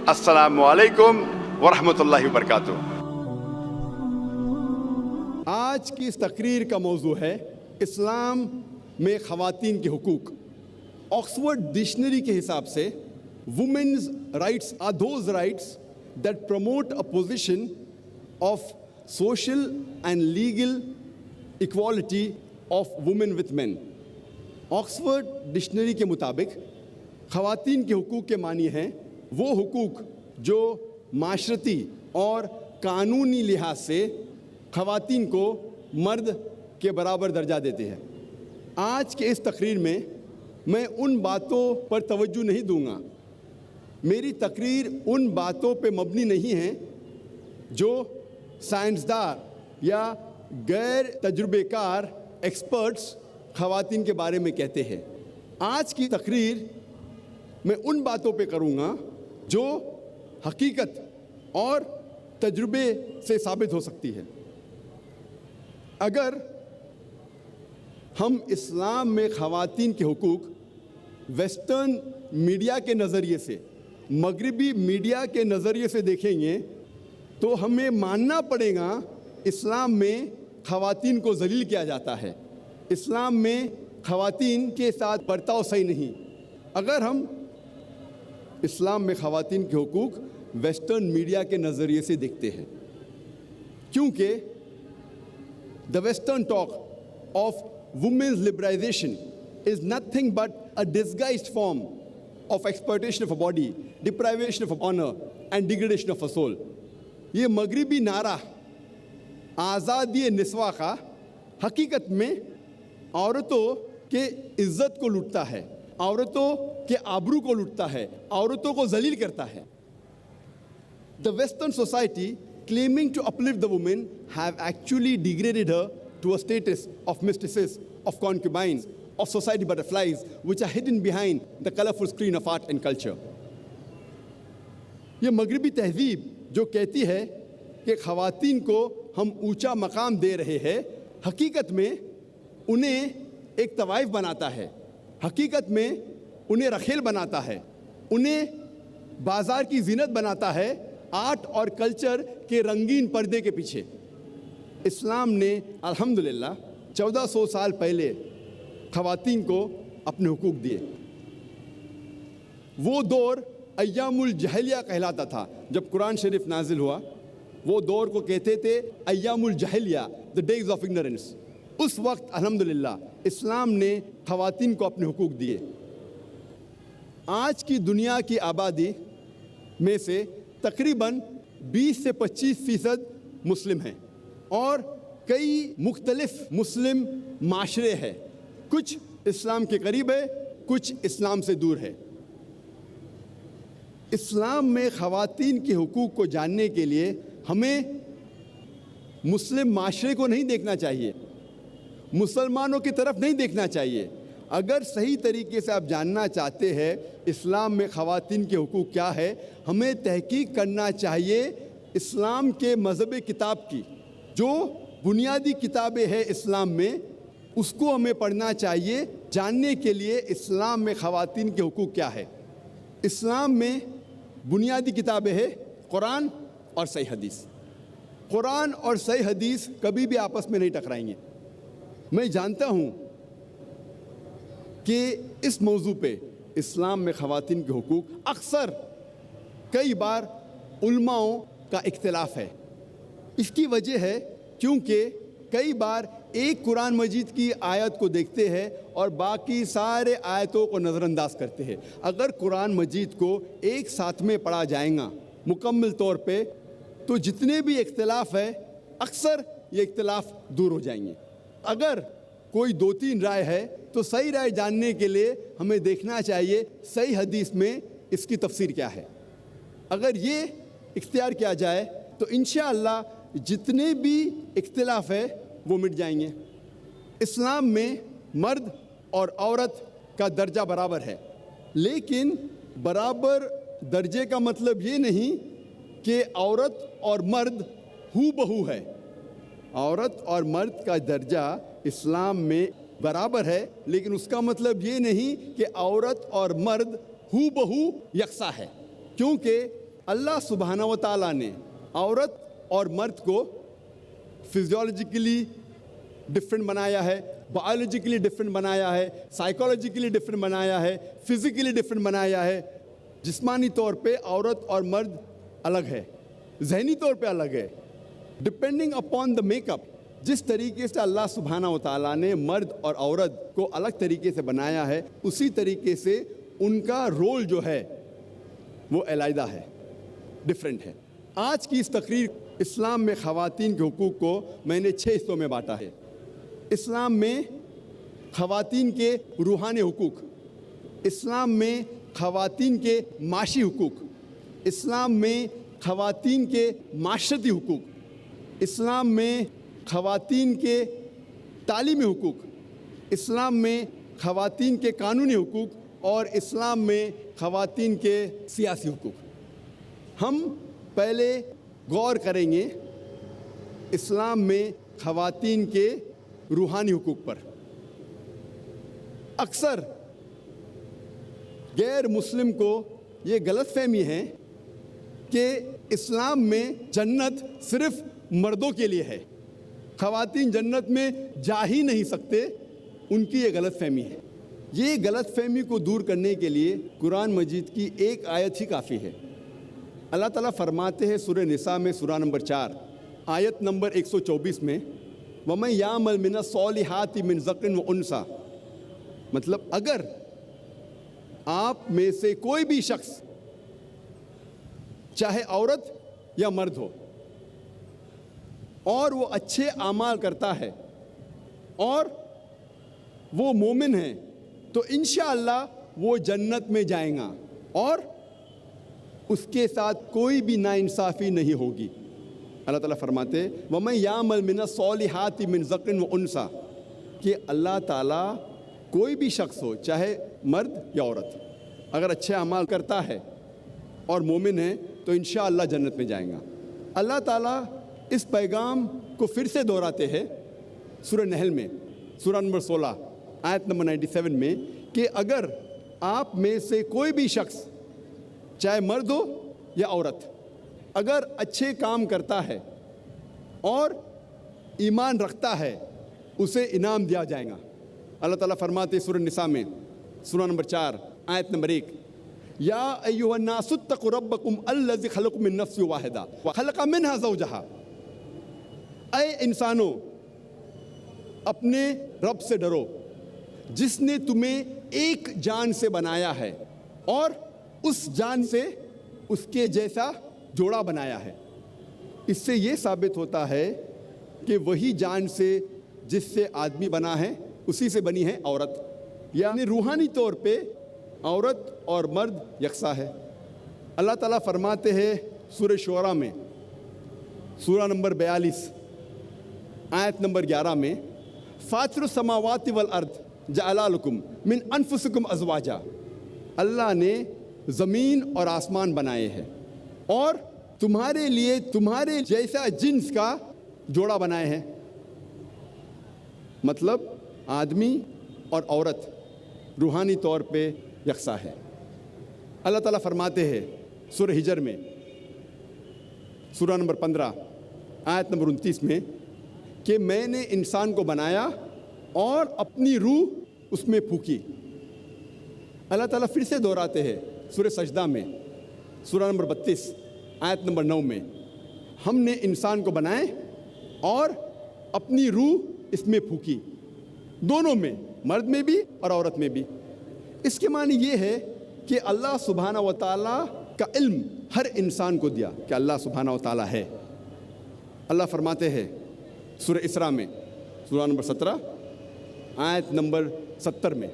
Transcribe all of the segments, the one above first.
السلام علیکم ورحمۃ اللہ وبرکاتہ۔ آج کی اس تقریر کا موضوع ہے اسلام میں خواتین کے حقوق۔ آکسفورڈ ڈکشنری کے حساب سے women's rights are those rights that promote a position of social and legal equality of women with men. Oxford dictionary کے مطابق خواتین کے حقوق کے معنی ہیں وہ حقوق جو معاشرتی اور قانونی لحاظ سے خواتین کو مرد کے برابر درجہ دیتے ہیں۔ آج کے اس تقریر میں میں ان باتوں پر توجہ نہیں دوں گا، میری تقریر ان باتوں پہ مبنی نہیں ہے جو سائنسداں یا غیر تجربے کار ایکسپرٹس خواتین کے بارے میں کہتے ہیں۔ آج کی تقریر میں ان باتوں پہ کروں گا جو حقیقت اور تجربے سے ثابت ہو سکتی ہے۔ اگر ہم اسلام میں خواتین کے حقوق ویسٹرن میڈیا کے نظریے سے، مغربی میڈیا کے نظریے سے دیکھیں گے تو ہمیں ماننا پڑے گا اسلام میں خواتین کو ذلیل کیا جاتا ہے، اسلام میں خواتین کے ساتھ برتاؤ صحیح نہیں۔ اگر ہم اسلام میں خواتین کے حقوق ویسٹرن میڈیا کے نظریے سے دیکھتے ہیں، کیونکہ the western talk of women's liberalization is nothing but a disguised form of exploitation of a body, deprivation of honor and degradation of a soul۔ یہ مغربی نعرہ آزادی نسواں کا حقیقت میں عورتوں کے عزت کو لوٹتا ہے، عورتوں کے آبرو کو لوٹتا ہے، عورتوں کو ذلیل کرتا ہے۔ The Western society claiming to uplift the woman have actually degraded her to a status of mistresses, of concubines, of society butterflies, which are hidden behind the colorful screen of art and culture۔ یہ مغربی تہذیب جو کہتی ہے کہ خواتین کو ہم اونچا مقام دے رہے ہیں، حقیقت میں انہیں ایک طوائف بناتا ہے، حقیقت میں انہیں رخیل بناتا ہے، انہیں بازار کی زینت بناتا ہے آرٹ اور کلچر کے رنگین پردے کے پیچھے۔ اسلام نے الحمدللہ 1400 سال پہلے خواتین کو اپنے حقوق دیے۔ وہ دور ایام الجاہلیہ کہلاتا تھا۔ جب قرآن شریف نازل ہوا وہ دور کو کہتے تھے ایام الجاہلیہ، the days of ignorance۔ اس وقت الحمدللہ اسلام نے خواتین کو اپنے حقوق دیے۔ آج کی دنیا کی آبادی میں سے تقریباً 20 سے 25% مسلم ہیں اور کئی مختلف مسلم معاشرے ہیں، کچھ اسلام کے قریب ہے، کچھ اسلام سے دور ہے۔ اسلام میں خواتین کے حقوق کو جاننے کے لیے ہمیں مسلم معاشرے کو نہیں دیکھنا چاہیے، مسلمانوں کی طرف نہیں دیکھنا چاہیے۔ اگر صحیح طریقے سے آپ جاننا چاہتے ہیں اسلام میں خواتین کے حقوق کیا ہے، ہمیں تحقیق کرنا چاہیے اسلام کے مذہب کتاب کی، جو بنیادی کتابیں ہیں اسلام میں، اس کو ہمیں پڑھنا چاہیے جاننے کے لیے اسلام میں خواتین کے حقوق کیا ہے۔ اسلام میں بنیادی کتابیں ہیں قرآن اور صحیح حدیث۔ قرآن اور صحیح حدیث کبھی بھی آپس میں نہیں ٹکرائیں گے۔ میں جانتا ہوں کہ اس موضوع پہ اسلام میں خواتین کے حقوق اکثر کئی بار علماؤں کا اختلاف ہے۔ اس کی وجہ ہے کیونکہ کئی بار ایک قرآن مجید کی آیت کو دیکھتے ہیں اور باقی سارے آیتوں کو نظر انداز کرتے ہیں۔ اگر قرآن مجید کو ایک ساتھ میں پڑھا جائے گا مکمل طور پہ تو جتنے بھی اختلاف ہے اکثر یہ اختلاف دور ہو جائیں گے۔ اگر کوئی 2-3 رائے ہے تو صحیح رائے جاننے کے لیے ہمیں دیکھنا چاہیے صحیح حدیث میں اس کی تفسیر کیا ہے۔ اگر یہ اختیار کیا جائے تو انشاءاللہ جتنے بھی اختلاف ہے وہ مٹ جائیں گے۔ اسلام میں مرد اور عورت کا درجہ برابر ہے، لیکن برابر درجے کا مطلب یہ نہیں کہ عورت اور مرد ہو بہو ہے۔ عورت اور مرد کا درجہ اسلام میں برابر ہے، لیکن اس کا مطلب یہ نہیں کہ عورت اور مرد ہو بہو یکساں ہے، کیونکہ اللہ سبحانہ و تعالیٰ نے عورت اور مرد کو فزیولوجیکلی ڈفرینٹ بنایا ہے، بایولوجیکلی ڈفرینٹ بنایا ہے، سائیکولوجیکلی ڈفرینٹ بنایا ہے، فزیکلی ڈفرینٹ بنایا ہے۔ جسمانی طور پہ عورت اور مرد الگ ہے، ذہنی طور پہ الگ ہے، depending upon the make up. جس طریقے سے اللہ سبحانہ و تعالیٰ نے مرد اور عورت کو الگ طریقے سے بنایا ہے، اسی طریقے سے ان کا رول جو ہے وہ علیحدہ ہے، ڈفرینٹ ہے۔ آج کی اس تقریر اسلام میں خواتین کے حقوق کو میں نے 6 حصوں میں بانٹا ہے۔ اسلام میں خواتین کے روحانی حقوق، اسلام میں خواتین کے معاشی حقوق، اسلام میں خواتین کے معاشرتی حقوق، اسلام میں خواتین کے تعلیمی حقوق، اسلام میں خواتین کے قانونی حقوق اور اسلام میں خواتین کے سیاسی حقوق۔ ہم پہلے غور کریں گے اسلام میں خواتین کے روحانی حقوق پر۔ اکثر غیر مسلم کو یہ غلط فہمی ہے کہ اسلام میں جنت صرف مردوں کے لیے ہے، خواتین جنت میں جا ہی نہیں سکتے، ان کی یہ غلط فہمی ہے۔ یہ غلط فہمی کو دور کرنے کے لیے قرآن مجید کی ایک آیت ہی کافی ہے۔ اللہ تعالیٰ فرماتے ہیں سورہ نساء میں سورہ نمبر 4 آیت نمبر 124 میں، وَمَن يَعْمَلْ مِنَ الصَّالِحَاتِ مِن ذَكَرٍ وَأُنثَىٰ، مطلب اگر آپ میں سے کوئی بھی شخص چاہے عورت یا مرد ہو اور وہ اچھے اعمال کرتا ہے اور وہ مومن ہے تو انشاءاللہ وہ جنت میں جائیں گا اور اس کے ساتھ کوئی بھی ناانصافی نہیں ہوگی۔ اللہ تعالیٰ فرماتے وَمَن يَعْمَلْ مِنَ الصَّالِحَاتِ مِن ذَكَرٍ وَأُنثَىٰ، کہ اللہ تعالیٰ کوئی بھی شخص ہو چاہے مرد یا عورت اگر اچھے اعمال کرتا ہے اور مومن ہے تو انشاءاللہ جنت میں جائیں گا۔ اللہ تعالیٰ اس پیغام کو پھر سے دہراتے ہیں سورہ نحل میں سورہ نمبر 16 آیت نمبر 97 میں کہ اگر آپ میں سے کوئی بھی شخص چاہے مرد ہو یا عورت اگر اچھے کام کرتا ہے اور ایمان رکھتا ہے اسے انعام دیا جائے گا۔ اللہ تعالیٰ فرماتے سورہ نساء میں سورہ نمبر 4 آیت نمبر 1، یا ایھا الناس اتقوا ربکم الذی خلقکم من نفس واحدہ وخلق منہا زوجہا، اے انسانوں اپنے رب سے ڈرو جس نے تمہیں ایک جان سے بنایا ہے اور اس جان سے اس کے جیسا جوڑا بنایا ہے۔ اس سے یہ ثابت ہوتا ہے کہ وہی جان سے جس سے آدمی بنا ہے اسی سے بنی ہے عورت، یعنی روحانی طور پہ عورت اور مرد یکساں ہے۔ اللہ تعالیٰ فرماتے ہیں سورہ شعراء میں سورہ نمبر 42 آیت نمبر 11 میں، فاطر السماوات والارض جعل لکم من انفسکم ازواجا، اللہ نے زمین اور آسمان بنائے ہیں اور تمہارے لیے تمہارے جیسا جنس کا جوڑا بنائے ہیں۔ مطلب آدمی اور عورت روحانی طور پہ یکساں ہے۔ اللہ تعالیٰ فرماتے ہیں سورہ ہجر میں سورہ نمبر 15 آیت نمبر 29 میں کہ میں نے انسان کو بنایا اور اپنی روح اس میں پھونکی۔ اللہ تعالیٰ پھر سے دہراتے ہیں سورہ سجدہ میں سورہ نمبر 32 آیت نمبر 9 میں، ہم نے انسان کو بنائے اور اپنی روح اس میں پھونکی، دونوں میں، مرد میں بھی اور عورت میں بھی۔ اس کے معنی یہ ہے کہ اللہ سبحانہ و تعالیٰ کا علم ہر انسان کو دیا کہ اللہ سبحانہ و تعالیٰ ہے۔ اللہ فرماتے ہیں سورہ اسراء میں سورہ نمبر 17 آیت نمبر 70 میں،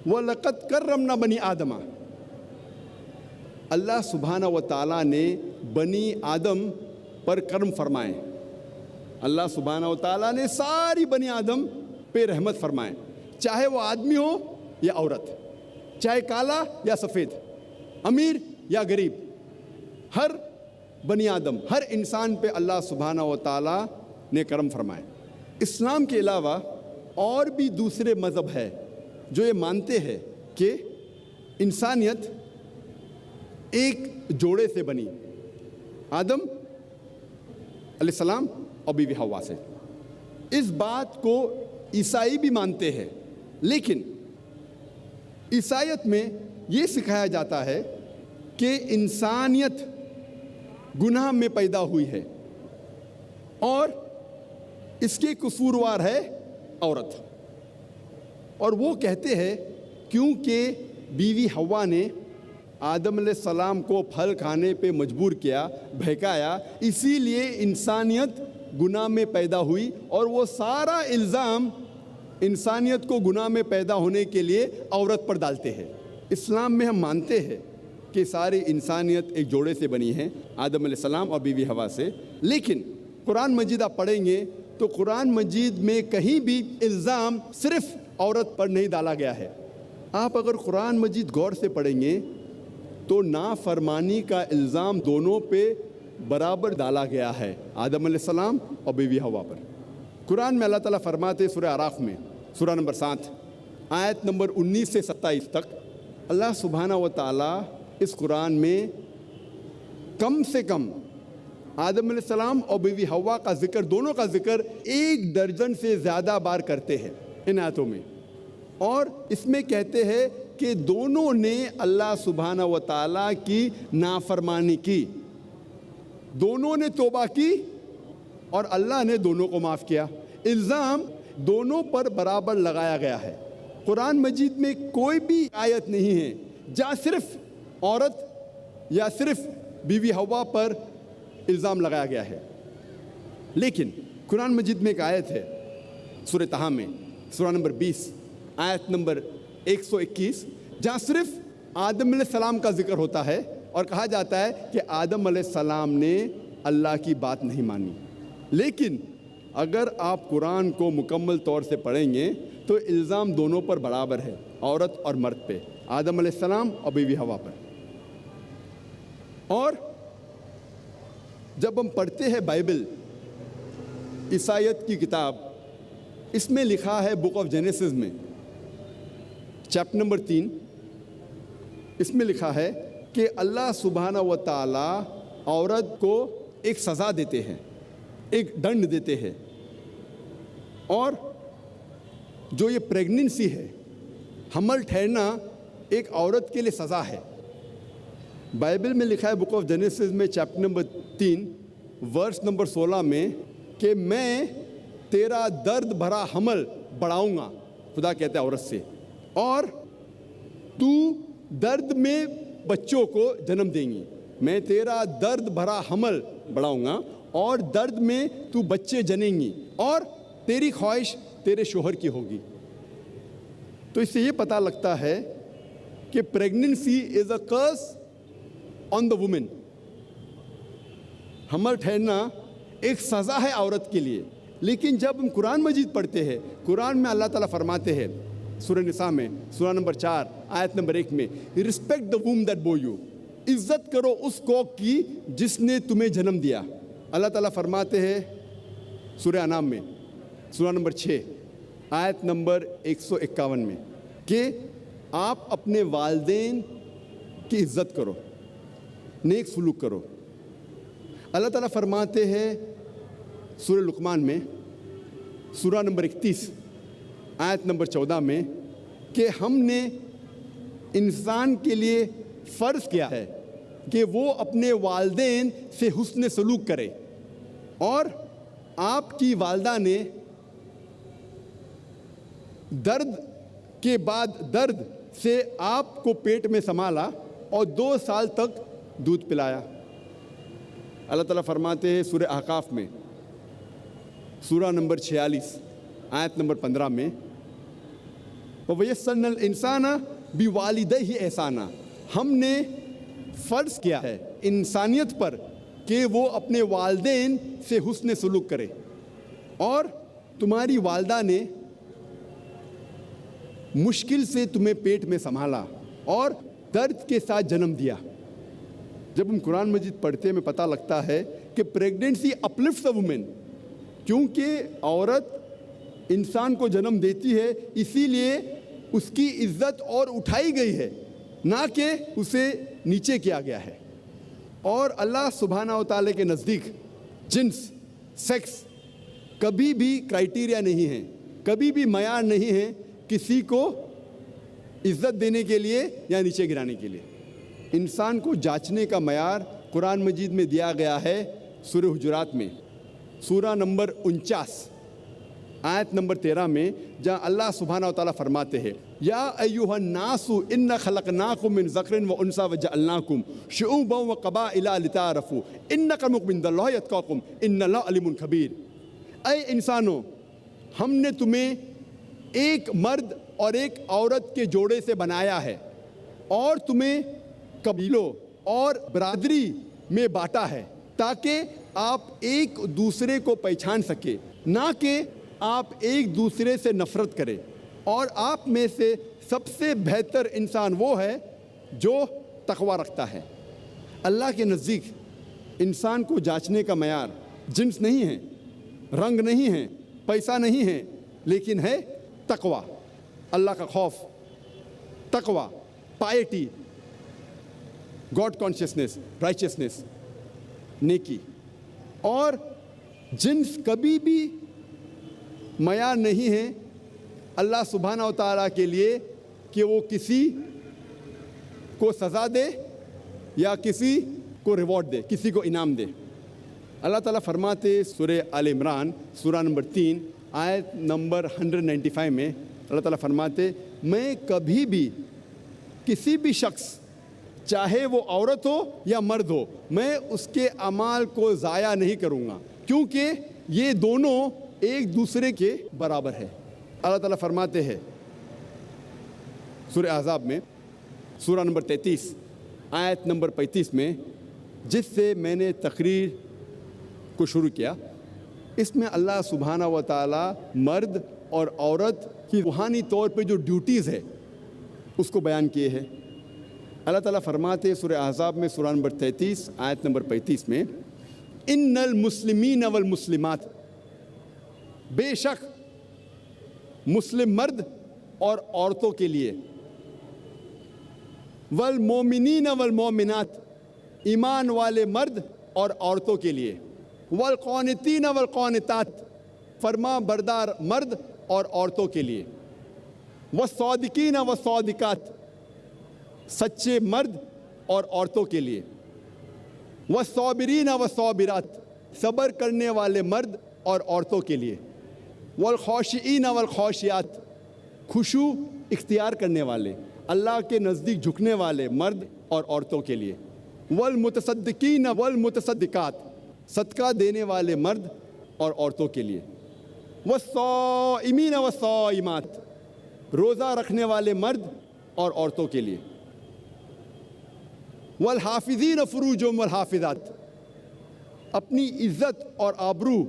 وَلَقَدْ كَرَّمْنَا بَنِي آدَمَ، اللہ سبحانہ و تعالیٰ نے بنی آدم پر کرم فرمائے۔ اللہ سبحانہ و تعالیٰ نے ساری بنی آدم پہ رحمت فرمائے، چاہے وہ آدمی ہو یا عورت، چاہے کالا یا سفید، امیر یا غریب، ہر بنی آدم، ہر انسان پہ اللہ سبحانہ و تعالیٰ نے کرم فرمائے۔ اسلام کے علاوہ اور بھی دوسرے مذہب ہے جو یہ مانتے ہیں کہ انسانیت ایک جوڑے سے بنی، آدم علیہ السلام اور بیوی حوا سے۔ اس بات کو عیسائی بھی مانتے ہیں، لیکن عیسائیت میں یہ سکھایا جاتا ہے کہ انسانیت گناہ میں پیدا ہوئی ہے اور اس کے قصوروار ہے عورت، اور وہ کہتے ہیں کیونکہ بیوی حوا نے آدم علیہ السلام کو پھل کھانے پہ مجبور کیا، بہکایا، اسی لیے انسانیت گناہ میں پیدا ہوئی، اور وہ سارا الزام انسانیت کو گناہ میں پیدا ہونے کے لیے عورت پر ڈالتے ہیں۔ اسلام میں ہم مانتے ہیں کہ ساری انسانیت ایک جوڑے سے بنی ہے، آدم علیہ السلام اور بیوی حوا سے، لیکن قرآن مجید آپ پڑھیں گے تو قرآن مجید میں کہیں بھی الزام صرف عورت پر نہیں ڈالا گیا ہے۔ آپ اگر قرآن مجید غور سے پڑھیں گے تو نافرمانی کا الزام دونوں پہ برابر ڈالا گیا ہے، آدم علیہ السلام اور بیوی حوا پر۔ قرآن میں اللہ تعالیٰ فرماتے سورہ اعراف میں، سورہ نمبر 7 آیت نمبر 19 سے 27 تک، اللہ سبحانہ و تعالیٰ اس قرآن میں کم سے کم آدم علیہ السلام اور بیوی حوا کا ذکر، دونوں کا ذکر 1 درجن سے زیادہ بار کرتے ہیں ان آیتوں میں، اور اس میں کہتے ہیں کہ دونوں نے اللہ سبحانہ و تعالیٰ کی نافرمانی کی، دونوں نے توبہ کی اور اللہ نے دونوں کو معاف کیا۔ الزام دونوں پر برابر لگایا گیا ہے۔ قرآن مجید میں کوئی بھی آیت نہیں ہے جہاں صرف عورت یا صرف بیوی حوا پر الزام لگایا گیا ہے، لیکن قرآن مجید میں ایک آیت ہے سورہ طہ میں، سورہ نمبر 20 آیت نمبر 121، جہاں صرف آدم علیہ السلام کا ذکر ہوتا ہے اور کہا جاتا ہے کہ آدم علیہ السلام نے اللہ کی بات نہیں مانی۔ لیکن اگر آپ قرآن کو مکمل طور سے پڑھیں گے تو الزام دونوں پر برابر ہے، عورت اور مرد پہ، آدم علیہ السلام اور بیوی حوا پر۔ اور جب ہم پڑھتے ہیں بائبل، عیسائیت کی کتاب، اس میں لکھا ہے بک آف جینیسس میں چیپٹر نمبر 3، اس میں لکھا ہے کہ اللہ سبحانہ و تعالیٰ عورت کو ایک سزا دیتے ہیں، ایک دنڈ دیتے ہیں، اور جو یہ پریگننسی ہے، حمل ٹھہرنا ایک عورت کے لیے سزا ہے۔ بائبل میں لکھا ہے بک آف جینیسس میں چیپٹر نمبر 3 ورس نمبر 16 میں کہ میں تیرا درد بھرا حمل بڑھاؤں گا، خدا کہتا ہے عورت سے، اور تو درد میں بچوں کو جنم دیں گی، میں تیرا درد بھرا حمل بڑھاؤں گا اور درد میں تو بچے جنیں گی، اور تیری خواہش تیرے شوہر کی ہوگی۔ تو اس سے یہ پتہ لگتا ہے کہ pregnancy is a Chris on the woman, حمل ٹھہرنا ایک سزا ہے عورت کے لیے۔ لیکن جب ہم قرآن مجید پڑھتے ہیں، قرآن میں اللہ تعالیٰ فرماتے ہیں سورہ نساء میں سورہ نمبر 4 آیت نمبر 1 میں، respect the womb that bore you, عزت کرو اس کوکھ کی جس نے تمہیں جنم دیا۔ اللہ تعالیٰ فرماتے ہیں سورہ انعام میں سورہ نمبر 6 آیت نمبر 151 میں کہ آپ اپنے والدین کی عزت کرو، نیک سلوک کرو۔ اللہ تعالیٰ فرماتے ہیں سورہ لقمان میں سورہ نمبر 31 آیت نمبر 14 میں کہ ہم نے انسان کے لیے فرض کیا ہے کہ وہ اپنے والدین سے حسن سلوک کرے، اور آپ کی والدہ نے درد کے بعد درد سے آپ کو پیٹ میں سنبھالا اور 2 سال تک دودھ پلایا۔ اللہ تعالیٰ فرماتے ہیں سورہ احقاف میں سورہ نمبر 46 آیت نمبر 15 میں، وَيَسَّرْنَا الْإِنسَانَ بِوَالِدَيْهِ احسانا، ہم نے فرض کیا ہے انسانیت پر کہ وہ اپنے والدین سے حسن سلوک کرے، اور تمہاری والدہ نے مشکل سے تمہیں پیٹ میں سنبھالا اور درد کے ساتھ جنم دیا۔ جب ہم قرآن مجید پڑھتے ہیں ہمیں پتہ لگتا ہے کہ پریگننسی اپلفٹس اے وومن، کیونکہ عورت انسان کو جنم دیتی ہے، اسی لیے اس کی عزت اور اٹھائی گئی ہے۔ نہ کہ اسے نیچے کیا گیا ہے. اور اللہ سبحانہ و تعالیٰ کے نزدیک جنس، سیکس کبھی بھی کرائٹیریا نہیں ہے، کبھی بھی معیار نہیں ہے کسی کو عزت دینے کے لیے یا نیچے گرانے کے لیے. انسان کو جانچنے کا معیار قرآن مجید میں دیا گیا ہے سورہ حجرات میں، سورہ نمبر 49 آیت نمبر 13 میں، جہاں اللہ سبحانہ و تعالیٰ فرماتے ہیں یا ایھا الناس انا خلقناکم من ذکر و انثی وجعلناکم شعوبا وقبائل لتعارفوا ان اکرمکم عند اللہ اتقاکم ان اللہ علیم خبیر. اے انسانوں، ہم نے تمہیں ایک مرد اور ایک عورت کے جوڑے سے بنایا ہے اور تمہیں قبیلوں اور برادری میں بانٹا ہے تاکہ آپ ایک دوسرے کو پہچان سکے، نہ کہ آپ ایک دوسرے سے نفرت کریں. اور آپ میں سے سب سے بہتر انسان وہ ہے جو تقوی رکھتا ہے. اللہ کے نزدیک انسان کو جانچنے کا معیار جنس نہیں ہے، رنگ نہیں ہے، پیسہ نہیں ہے، لیکن ہے تقوی، اللہ کا خوف، تقوی، پائٹی، گاڈ کانشیسنس، رائچسنس، نیکی. اور جنس کبھی بھی معیار نہیں ہے اللہ سبحانہ و تعالیٰ کے لیے کہ وہ کسی کو سزا دے یا کسی کو ریوارڈ دے، کسی کو انعام دے. اللہ تعالیٰ فرماتے سورہ آل عمران سورہ نمبر 3 آیت نمبر 195 میں، اللہ تعالیٰ فرماتے میں کبھی بھی کسی بھی شخص، چاہے وہ عورت ہو یا مرد ہو، میں اس کے اعمال کو ضائع نہیں کروں گا کیونکہ یہ دونوں ایک دوسرے کے برابر ہے. اللہ تعالیٰ فرماتے ہیں سورہ احزاب میں سورہ نمبر 33 آیت نمبر 35 میں، جس سے میں نے تقریر کو شروع کیا، اس میں اللہ سبحانہ و تعالیٰ مرد اور عورت کی روحانی طور پہ جو ڈیوٹیز ہے اس کو بیان کیے ہیں. اللہ تعالیٰ فرماتے سورہ احزاب میں سورہ نمبر 33 آیت نمبر 35 میں، ان المسلمین والمسلمات، بے شک مسلم مرد اور عورتوں کے لیے، والمومنین والمومنات، ایمان والے مرد اور عورتوں کے لیے، والقانتین والقانتات، فرما بردار مرد اور عورتوں کے لیے، والصادقین والصادقات، سچے مرد اور عورتوں کے لیے، والصابرین والصابرات، صبر کرنے والے مرد اور عورتوں کے لیے، والخاشعین والخاشعات، خشوع اختیار کرنے والے، اللہ کے نزدیک جھکنے والے مرد اور عورتوں کے لیے، والمتصدقین والمتصدقات، صدقہ دینے والے مرد اور عورتوں کے لیے، والصائمین والصائمات، روزہ رکھنے والے مرد اور عورتوں کے لیے، والحافظین فروجهم والحافظات، اپنی عزت اور آبرو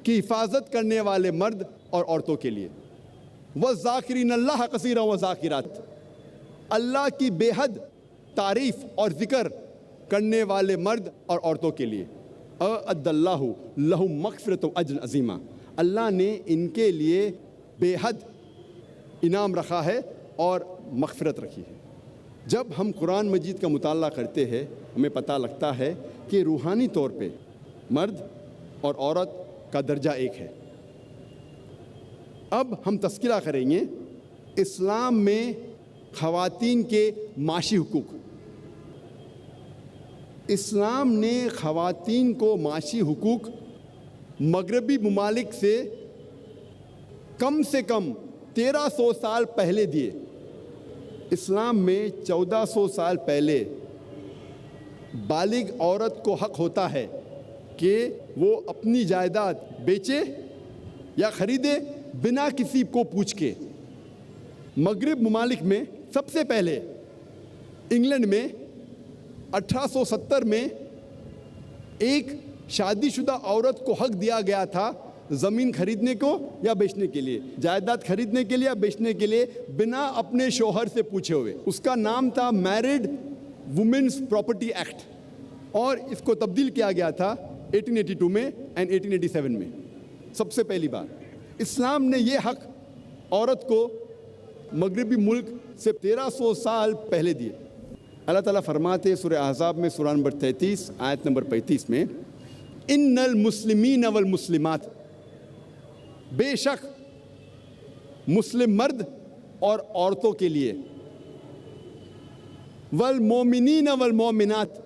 کی حفاظت کرنے والے مرد اور عورتوں کے لیے، والذاکرین اللہ کثیرا والذاکرات، اللہ کی بے حد تعریف اور ذکر کرنے والے مرد اور عورتوں کے لیے، اعد اللہ لہم مغفرۃ و اجر عظیما، اللہ نے ان کے لیے بے حد انعام رکھا ہے اور مغفرت رکھی ہے. جب ہم قرآن مجید کا مطالعہ کرتے ہیں ہمیں پتہ لگتا ہے کہ روحانی طور پہ مرد اور عورت کا درجہ ایک ہے. اب ہم تذکرہ کریں گے اسلام میں خواتین کے معاشی حقوق. اسلام نے خواتین کو معاشی حقوق مغربی ممالک سے کم 1300 سال پہلے دیے. اسلام میں 1400 سال پہلے بالغ عورت کو حق ہوتا ہے کہ وہ اپنی جائیداد بیچے یا خریدے بنا کسی کو پوچھ کے. مغرب ممالک میں سب سے پہلے انگلینڈ میں 1870 میں ایک شادی شدہ عورت کو حق دیا گیا تھا زمین خریدنے کو یا بیچنے کے لیے، جائیداد خریدنے کے لیے یا بیچنے کے لیے بنا اپنے شوہر سے پوچھے ہوئے. اس کا نام تھا میرڈ وومنس پراپرٹی ایکٹ، اور اس کو تبدیل کیا گیا تھا 1882 میں اینڈ 1887 میں. سب سے پہلی بار اسلام نے یہ حق عورت کو مغربی ملک سے 1300 سال پہلے دیے. اللہ تعالیٰ فرماتے سورہ احزاب میں سورہ نمبر 33 آیت نمبر 35 میں ان المسلمین والمسلمات، بے شک مسلم مرد اور عورتوں کے لیے، والمومنین والمومنات،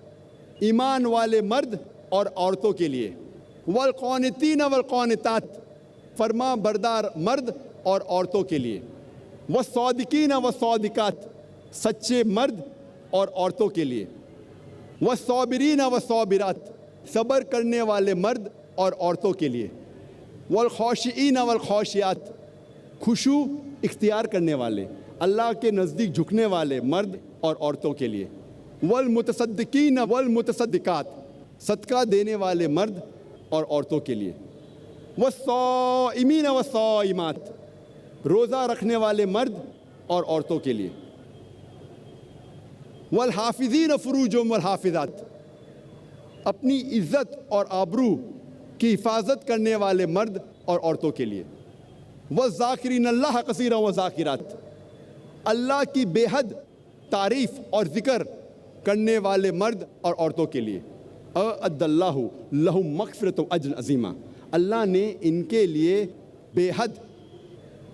ایمان والے مرد اور عورتوں کے لیے، والقانتین والقانتات، فرما بردار مرد اور عورتوں کے لیے، والصادقین والصادقات، سچے مرد اور عورتوں کے لیے، والصابرین والصابرات، صبر کرنے والے مرد اور عورتوں کے لیے، والخاشعین والخاشعات، خشوع اختیار کرنے والے، اللہ کے نزدیک جھکنے والے مرد اور عورتوں کے لیے، والمتصدقین والمتصدقات، صدقہ دینے والے مرد اور عورتوں کے لیے، والصائمین والصائمات، روزہ رکھنے والے مرد اور عورتوں کے لیے، والحافظین فروجهم والحافظات، اپنی عزت اور آبرو کی حفاظت کرنے والے مرد اور عورتوں کے لیے، والذاکرین اللہ کثیرا والذاکرات، اللہ کی بے حد تعریف اور ذکر کرنے والے مرد اور عورتوں کے لیے، اعد اللہ لہم مغفرۃ واجر عظیما، اللہ نے ان کے لیے بے حد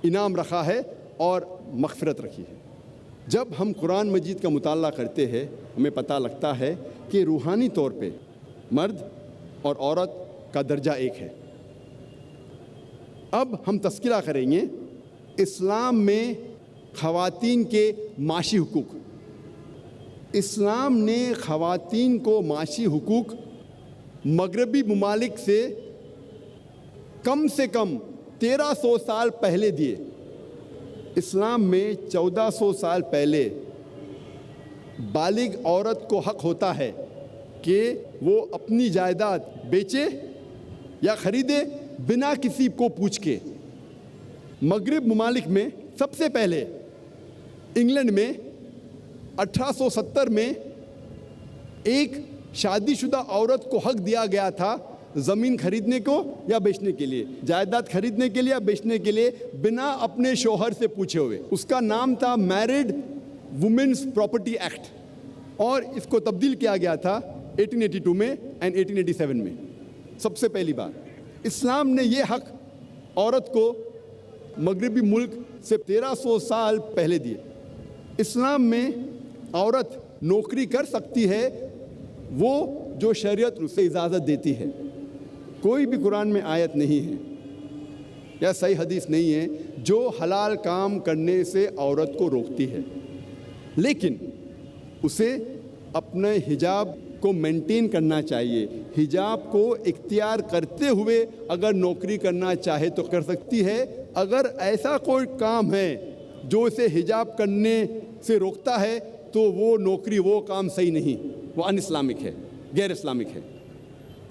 انعام رکھا ہے اور مغفرت رکھی ہے۔ جب ہم قرآن مجید کا مطالعہ کرتے ہیں ہمیں پتہ لگتا ہے کہ روحانی طور پہ مرد اور عورت کا درجہ ایک ہے۔ اب ہم تذکرہ کریں گے اسلام میں خواتین کے معاشی حقوق۔ اسلام نے خواتین کو معاشی حقوق مغربی ممالک سے کم 1300 سال پہلے دیے۔ اسلام میں 1400 سال پہلے بالغ عورت کو حق ہوتا ہے کہ وہ اپنی جائیداد بیچے یا خریدے بنا کسی کو پوچھ کے۔ مغرب ممالک میں سب سے پہلے انگلینڈ میں 1870 میں ایک شادی شدہ عورت کو حق دیا گیا تھا زمین خریدنے کو یا بیچنے کے لیے، جائیداد خریدنے کے لیے یا بیچنے کے لیے بنا اپنے شوہر سے پوچھے ہوئے۔ اس کا نام تھا میرڈ وومنس پراپرٹی ایکٹ، اور اس کو تبدیل کیا گیا تھا 1882 میں اینڈ 1887 میں۔ سب سے پہلی بار اسلام نے یہ حق عورت کو مغربی ملک سے 1300 سال پہلے دیے۔ اسلام میں عورت نوکری کر سکتی ہے وہ جو شریعت اسے اجازت دیتی ہے۔ کوئی بھی قرآن میں آیت نہیں ہے یا صحیح حدیث نہیں ہے جو حلال کام کرنے سے عورت کو روکتی ہے، لیکن اسے اپنے حجاب کو مینٹین کرنا چاہیے۔ حجاب کو اختیار کرتے ہوئے اگر نوکری کرنا چاہے تو کر سکتی ہے۔ اگر ایسا کوئی کام ہے جو اسے حجاب کرنے سے روکتا ہے تو وہ نوکری، وہ کام صحیح نہیں، وہ ان اسلامک ہے، غیر اسلامک ہے۔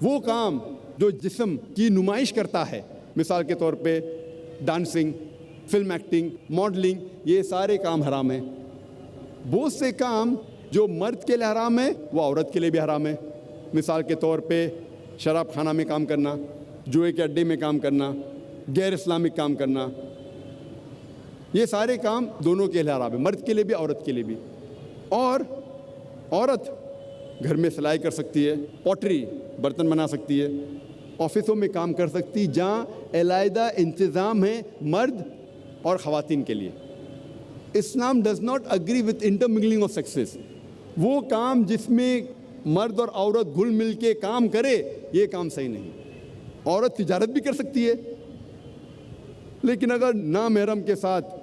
وہ کام جو جسم کی نمائش کرتا ہے، مثال کے طور پہ ڈانسنگ، فلم ایکٹنگ، ماڈلنگ، یہ سارے کام حرام ہیں۔ بہت سے کام جو مرد کے لیے حرام ہے وہ عورت کے لیے بھی حرام ہے۔ مثال کے طور پہ شراب خانہ میں کام کرنا، جوئے کے اڈے میں کام کرنا، غیر اسلامک کام کرنا، یہ سارے کام دونوں کے لیے حرام ہے، مرد کے لیے بھی عورت کے لیے بھی۔ اور عورت گھر میں سلائی کر سکتی ہے، پوٹری برتن بنا سکتی ہے، آفسوں میں کام کر سکتی جہاں علیحدہ انتظام ہے مرد اور خواتین کے لیے۔ Islam does not agree with intermingling of sexes. وہ کام جس میں مرد اور عورت گھل مل کے کام کرے یہ کام صحیح نہیں۔ عورت تجارت بھی کر سکتی ہے، لیکن اگر نامحرم کے ساتھ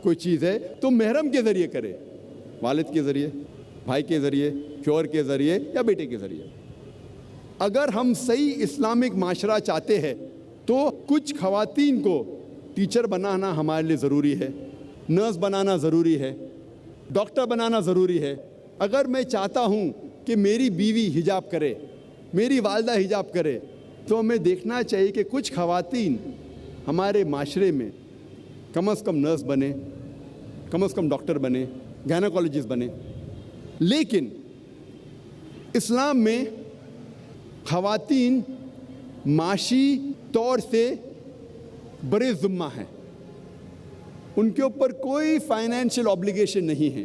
کوئی چیز ہے تو محرم کے ذریعے کرے، والد کے ذریعے، بھائی کے ذریعے، شوہر کے ذریعے یا بیٹے کے ذریعے۔ اگر ہم صحیح اسلامک معاشرہ چاہتے ہیں تو کچھ خواتین کو ٹیچر بنانا ہمارے لیے ضروری ہے، نرس بنانا ضروری ہے، ڈاکٹر بنانا ضروری ہے۔ اگر میں چاہتا ہوں کہ میری بیوی حجاب کرے، میری والدہ حجاب کرے، تو ہمیں دیکھنا چاہیے کہ کچھ خواتین ہمارے معاشرے میں کم از کم نرس بنے، کم از کم ڈاکٹر بنے، گائنیکولوجسٹ بنے۔ لیکن اسلام میں خواتین معاشی طور سے بڑے ذمہ ہیں، ان کے اوپر کوئی فائنینشیل آبلیگیشن نہیں ہے۔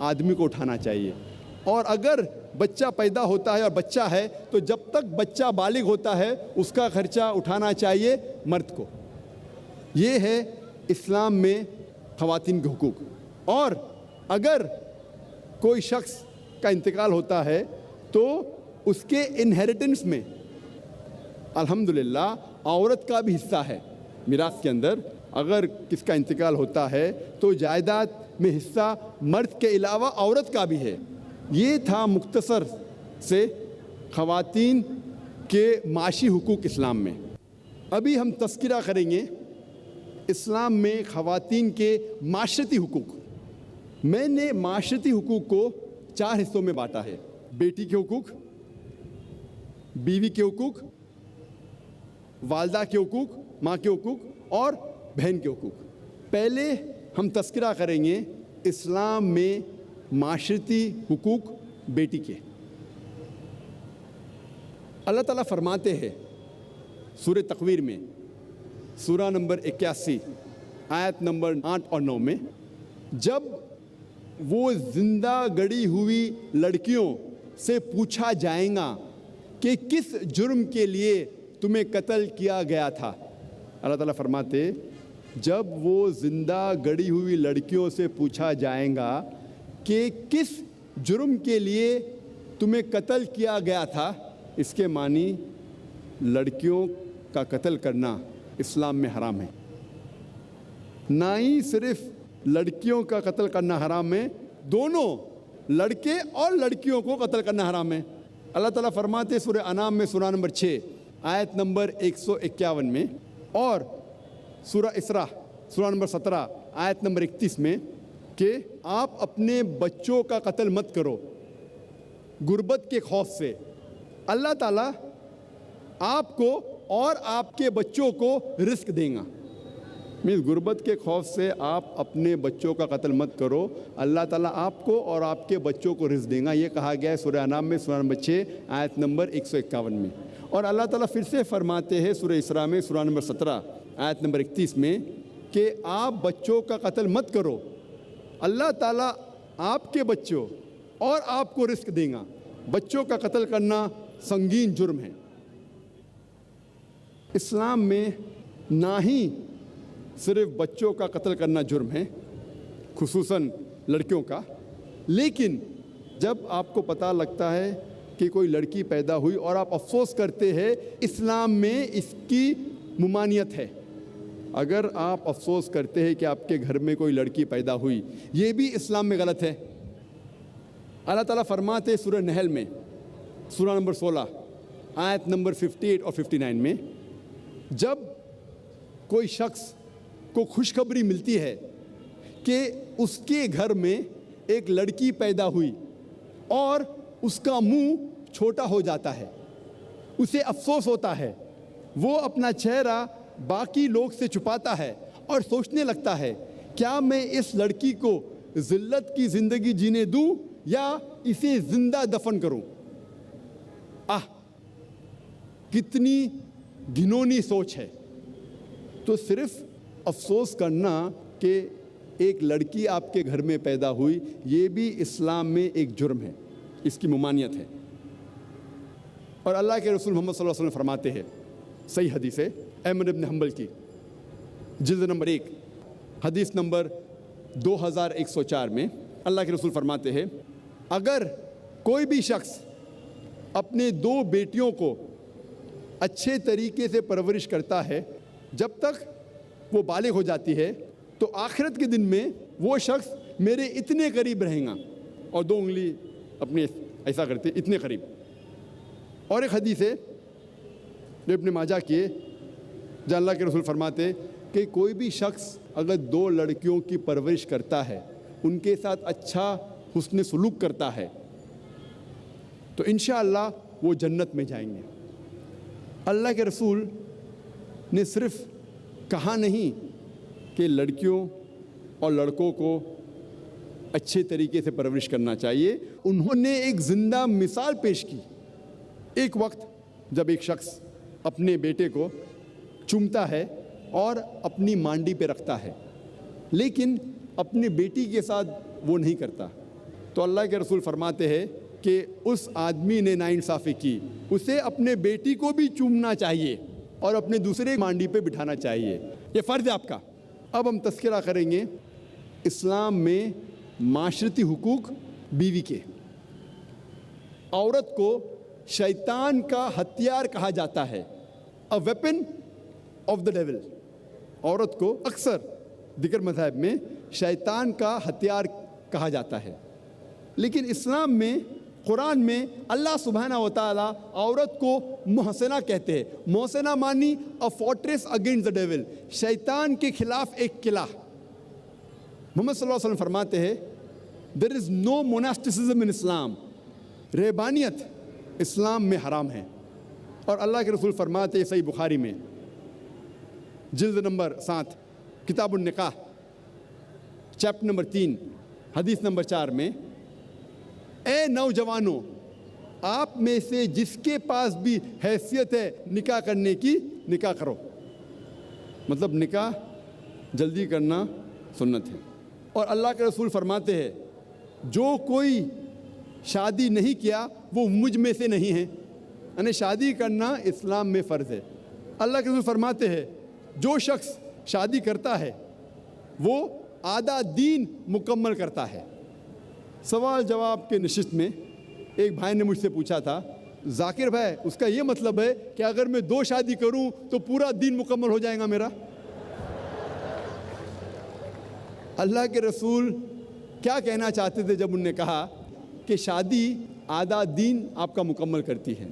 آدمی کو اٹھانا چاہیے. اور اگر بچہ پیدا ہوتا ہے اور بچہ ہے تو جب تک بچہ بالغ ہوتا ہے اس کا خرچہ اٹھانا چاہیے مرد کو. یہ ہے اسلام میں خواتین کے حقوق. اور اگر کوئی شخص کا انتقال ہوتا ہے تو اس کے انہیریٹنس میں الحمدللہ عورت کا بھی حصہ ہے. میراث کے اندر اگر کس کا انتقال ہوتا ہے تو جائیداد میں حصہ مرد کے علاوہ عورت کا بھی ہے. یہ تھا مختصر سے خواتین کے معاشی حقوق اسلام میں. ابھی ہم تذکرہ کریں گے اسلام میں خواتین کے معاشرتی حقوق. میں نے معاشرتی حقوق کو 4 حصوں میں بانٹا ہے: بیٹی کے حقوق، بیوی کے حقوق، والدہ کے حقوق، ماں کے حقوق اور بہن کے حقوق. پہلے ہم تذکرہ کریں گے اسلام میں معاشرتی حقوق بیٹی کے. اللہ تعالیٰ فرماتے ہیں سورہ تکویر میں سورہ نمبر 81 آیت نمبر 8 اور 9 میں، جب وہ زندہ گڑی ہوئی لڑکیوں سے پوچھا جائے گا کہ کس جرم کے لیے تمہیں قتل کیا گیا تھا. اللہ تعالیٰ فرماتے جب وہ زندہ گڑی ہوئی لڑکیوں سے پوچھا جائے گا کہ کس جرم کے لیے تمہیں قتل کیا گیا تھا، اس کے معنی لڑکیوں کا قتل کرنا اسلام میں حرام ہے. نہ ہی صرف لڑکیوں کا قتل کرنا حرام ہے، دونوں لڑکے اور لڑکیوں کو قتل کرنا حرام ہے. اللہ تعالیٰ فرماتے سورہ انعام میں سورہ نمبر 6 آیت نمبر 151 میں اور سورہ اسراء سورہ نمبر 17 آیت نمبر 31 میں کہ آپ اپنے بچوں کا قتل مت کرو غربت کے خوف سے. اللہ تعالیٰ آپ کو اور آپ کے بچوں کو رزق دیں گا. غربت کے خوف سے آپ اپنے بچوں کا قتل مت کرو، اللہ تعالیٰ آپ کو اور آپ کے بچوں کو رزق دیں گا. یہ کہا گیا ہے سورہ انعام میں سورہ نمبر 6 آیت نمبر 151 میں. اور اللہ تعالیٰ پھر سے فرماتے ہیں سورہ اسراء میں سورہ نمبر 17 آیت نمبر 31 میں کہ آپ بچوں کا قتل مت کرو، اللہ تعالیٰ آپ کے بچوں اور آپ کو رزق دیں گا. بچوں کا قتل کرنا سنگین جرم ہے. اسلام میں نہ ہی صرف بچوں کا قتل کرنا جرم ہے، خصوصاً لڑکیوں کا، لیکن جب آپ کو پتہ لگتا ہے کہ کوئی لڑکی پیدا ہوئی اور آپ افسوس کرتے ہیں، اسلام میں اس کی ممانعت ہے. اگر آپ افسوس کرتے ہیں کہ آپ کے گھر میں کوئی لڑکی پیدا ہوئی، یہ بھی اسلام میں غلط ہے. اللہ تعالیٰ فرماتے سورہ نحل میں سورہ نمبر 16 آیت نمبر 58 اور 59 میں، جب کوئی شخص کو خوشخبری ملتی ہے کہ اس کے گھر میں ایک لڑکی پیدا ہوئی اور اس کا منہ چھوٹا ہو جاتا ہے، اسے افسوس ہوتا ہے، وہ اپنا چہرہ باقی لوگ سے چھپاتا ہے اور سوچنے لگتا ہے کیا میں اس لڑکی کو ذلت کی زندگی جینے دوں یا اسے زندہ دفن کروں. کتنی گھنونی سوچ ہے. تو صرف افسوس کرنا کہ ایک لڑکی آپ کے گھر میں پیدا ہوئی، یہ بھی اسلام میں ایک جرم ہے، اس کی ممانعت ہے. اور اللہ کے رسول محمد صلی اللہ علیہ وسلم فرماتے ہیں صحیح حدیث ہے احمد بن حنبل کی جلد نمبر 1 حدیث نمبر 2104 میں اللہ کے رسول فرماتے ہیں اگر کوئی بھی شخص اپنے 2 بیٹیوں کو اچھے طریقے سے پرورش کرتا ہے جب تک وہ بالغ ہو جاتی ہے تو آخرت کے دن میں وہ شخص میرے اتنے قریب رہیں گا، اور 2 انگلی اپنے ایسا کرتے اتنے قریب. اور ایک حدیث ہے جو ابن ماجہ کی ہے جہاں اللہ کے رسول فرماتے کہ کوئی بھی شخص اگر 2 لڑکیوں کی پرورش کرتا ہے، ان کے ساتھ اچھا حسن سلوک کرتا ہے تو انشاءاللہ وہ جنت میں جائیں گے. اللہ کے رسول نے صرف کہا نہیں کہ لڑکیوں اور لڑکوں کو اچھے طریقے سے پرورش کرنا چاہیے، انہوں نے ایک زندہ مثال پیش کی. ایک وقت جب ایک شخص اپنے بیٹے کو چومتا ہے اور اپنی مانڈی پہ رکھتا ہے، لیکن اپنی بیٹی کے ساتھ وہ نہیں کرتا، تو اللہ کے رسول فرماتے ہیں کہ اس آدمی نے ناانصافی کی، اسے اپنے بیٹی کو بھی چومنا چاہیے اور اپنے دوسرے مانڈی پہ بٹھانا چاہیے، یہ فرض ہے آپ کا۔ اب ہم تذکرہ کریں گے اسلام میں معاشرتی حقوق بیوی کے۔ عورت کو شیطان کا ہتھیار کہا جاتا ہے، a weapon of the dual. عورت کو اکثر دیگر مذاہب میں شیطان کا ہتھیار کہا جاتا ہے، لیکن اسلام میں، قرآن میں اللہ سبحانہ و تعالیٰ عورت کو محسنہ کہتے ہیں۔ محسنہ مانی اے فورٹریس اگینسٹ دا ڈیول، شیطان کے خلاف ایک قلعہ۔ محمد صلی اللہ علیہ وسلم فرماتے ہیں دیر از نو موناسٹسزم ان اسلام، رہبانیت اسلام میں حرام ہے۔ اور اللہ کے رسول فرماتے ہیں صحیح بخاری میں جلد نمبر 7 کتاب النکاح چیپٹر نمبر 3 حدیث نمبر 4 میں، اے نوجوانوں، آپ میں سے جس کے پاس بھی حیثیت ہے نکاح کرنے کی، نکاح کرو۔ مطلب نکاح جلدی کرنا سنت ہے۔ اور اللہ کے رسول فرماتے ہیں جو کوئی شادی نہیں کیا وہ مجھ میں سے نہیں ہے، یعنی شادی کرنا اسلام میں فرض ہے۔ اللہ کے رسول فرماتے ہیں جو شخص شادی کرتا ہے وہ آدھا دین مکمل کرتا ہے۔ سوال جواب کے نشست میں ایک بھائی نے مجھ سے پوچھا تھا، ذاکر بھائی اس کا یہ مطلب ہے کہ اگر میں 2 شادی کروں تو پورا دین مکمل ہو جائے گا میرا؟ اللہ کے رسول کیا کہنا چاہتے تھے جب انہوں نے کہا کہ شادی آدھا دین آپ کا مکمل کرتی ہے؟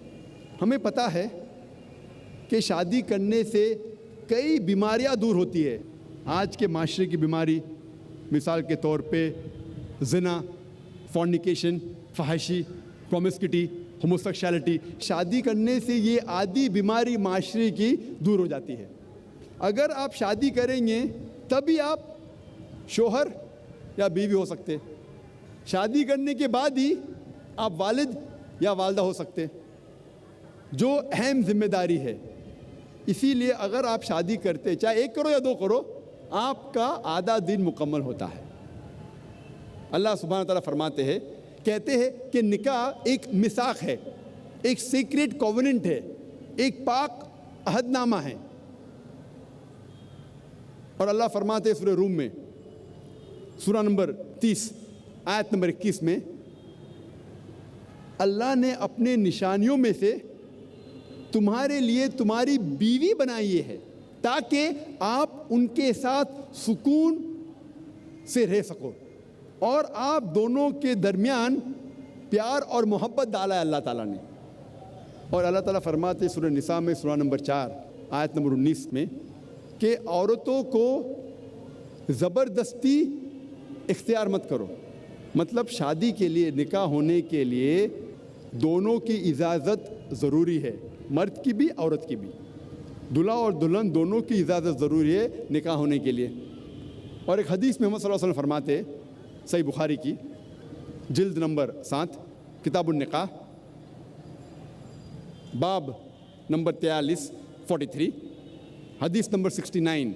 ہمیں پتہ ہے کہ شادی کرنے سے کئی بیماریاں دور ہوتی ہے۔ آج کے معاشرے کی بیماری مثال کے طور پہ زنا، فورنیکیشن، فحاشی، پرومسکیٹی، ہوموسیکشوالٹی، شادی کرنے سے یہ آدھی بیماری معاشرے کی دور ہو جاتی ہے۔ اگر آپ شادی کریں گے تبھی آپ شوہر یا بیوی ہو سکتے، شادی کرنے کے بعد ہی آپ والد یا والدہ ہو سکتے، جو اہم ذمہ داری ہے۔ اسی لیے اگر آپ شادی کرتے، چاہے 1 کرو یا 2 کرو، آپ کا آدھا دن مکمل ہوتا ہے۔ اللہ سبحانہ تعالیٰ فرماتے ہیں، کہتے ہیں کہ نکاح ایک میثاق ہے، ایک سیکریٹ کووننٹ ہے، ایک پاک عہد نامہ ہے۔ اور اللہ فرماتے ہیں سورہ روم میں سورہ نمبر 30 آیت نمبر 21 میں، اللہ نے اپنے نشانیوں میں سے تمہارے لیے تمہاری بیوی بنائی ہے تاکہ آپ ان کے ساتھ سکون سے رہ سکو، اور آپ دونوں کے درمیان پیار اور محبت ڈالا ہے اللہ تعالیٰ نے۔ اور اللہ تعالیٰ فرماتے ہیں سورہ نساء میں سورہ نمبر 4 آیت نمبر 19 میں کہ عورتوں کو زبردستی اختیار مت کرو۔ مطلب شادی کے لیے، نکاح ہونے کے لیے دونوں کی اجازت ضروری ہے، مرد کی بھی عورت کی بھی، دلہا اور دلہن دونوں کی اجازت ضروری ہے نکاح ہونے کے لیے۔ اور ایک حدیث میں محمد صلی اللہ علیہ وسلم فرماتے، صحیح بخاری کی جلد نمبر 7 کتاب النکاح باب نمبر 43 حدیث نمبر 69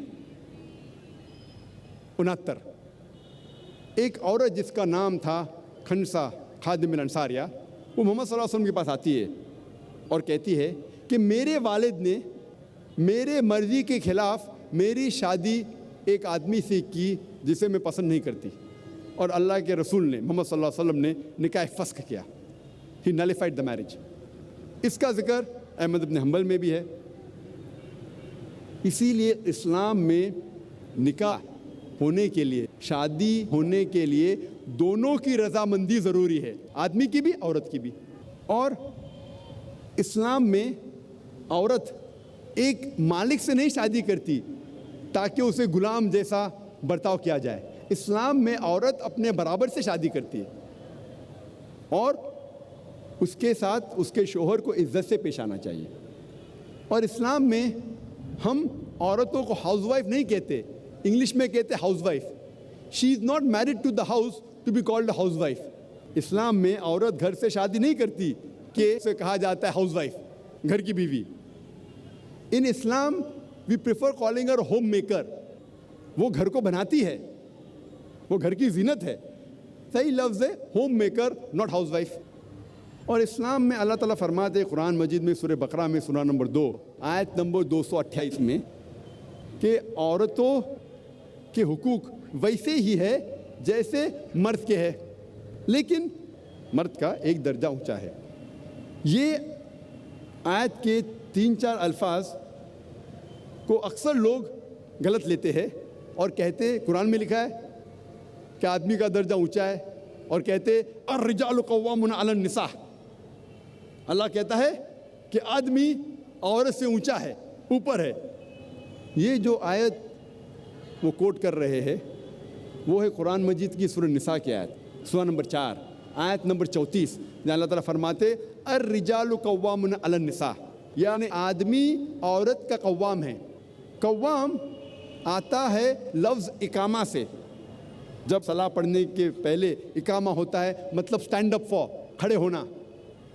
69، ایک عورت جس کا نام تھا کھنسا خادم الانصاریہ، وہ محمد صلی اللہ علیہ وسلم کے پاس آتی ہے اور کہتی ہے کہ میرے والد نے میرے مرضی کے خلاف میری شادی ایک آدمی سے کی جسے میں پسند نہیں کرتی، اور اللہ کے رسول نے، محمد صلی اللہ علیہ وسلم نے نکاح فسخ کیا، ہی نلیفائڈ دا میرج۔ اس کا ذکر احمد بن حنبل میں بھی ہے۔ اسی لیے اسلام میں نکاح ہونے کے لیے، شادی ہونے کے لیے دونوں کی رضامندی ضروری ہے، آدمی کی بھی عورت کی بھی۔ اور اسلام میں عورت ایک مالک سے نہیں شادی کرتی تاکہ اسے غلام جیسا برتاؤ کیا جائے۔ اسلام میں عورت اپنے برابر سے شادی کرتی ہے اور اس کے ساتھ اس کے شوہر کو عزت سے پیش آنا چاہیے۔ اور اسلام میں ہم عورتوں کو ہاؤس وائف نہیں کہتے، انگلش میں کہتے house wife. She is not married to the house to be called house wife. Islam میں عورت گھر سے شادی نہیں کرتی کہ اسے کہا جاتا ہے ہاؤس وائف، گھر کی بیوی۔ In Islam we prefer calling her home maker. وہ گھر کو بناتی ہے، وہ گھر کی زینت ہے، صحیح لفظ ہے home maker, not house wife. اور اسلام میں اللہ تعالیٰ فرماتے ہیں قرآن مجید میں سورہ بقرہ میں سورہ نمبر 2 آیت نمبر 228 میں کہ عورتوں کے حقوق ویسے ہی ہے جیسے مرد کے ہے, لیکن مرد کا ایک درجہ اونچا ہے. یہ آیت کے 3-4 الفاظ کو اکثر لوگ غلط لیتے ہیں اور کہتے ہیں قرآن میں لکھا ہے کہ آدمی کا درجہ اونچا ہے, اور کہتے الرجال قوامون علی النساء. اللہ کہتا ہے کہ آدمی عورت سے اونچا ہے, اوپر ہے. یہ جو آیت وہ کوٹ کر رہے ہیں وہ ہے قرآن مجید کی سورہ نساء کی آیت, سورہ نمبر 4 آیت نمبر 34, جہاں اللہ تعالیٰ فرماتے الرجال قوامون علی النساء, یعنی آدمی عورت کا قوام ہے. قوام آتا ہے لفظ اقامہ سے, جب صلاح پڑھنے کے پہلے اقامہ ہوتا ہے مطلب سٹینڈ اپ فار, کھڑے ہونا.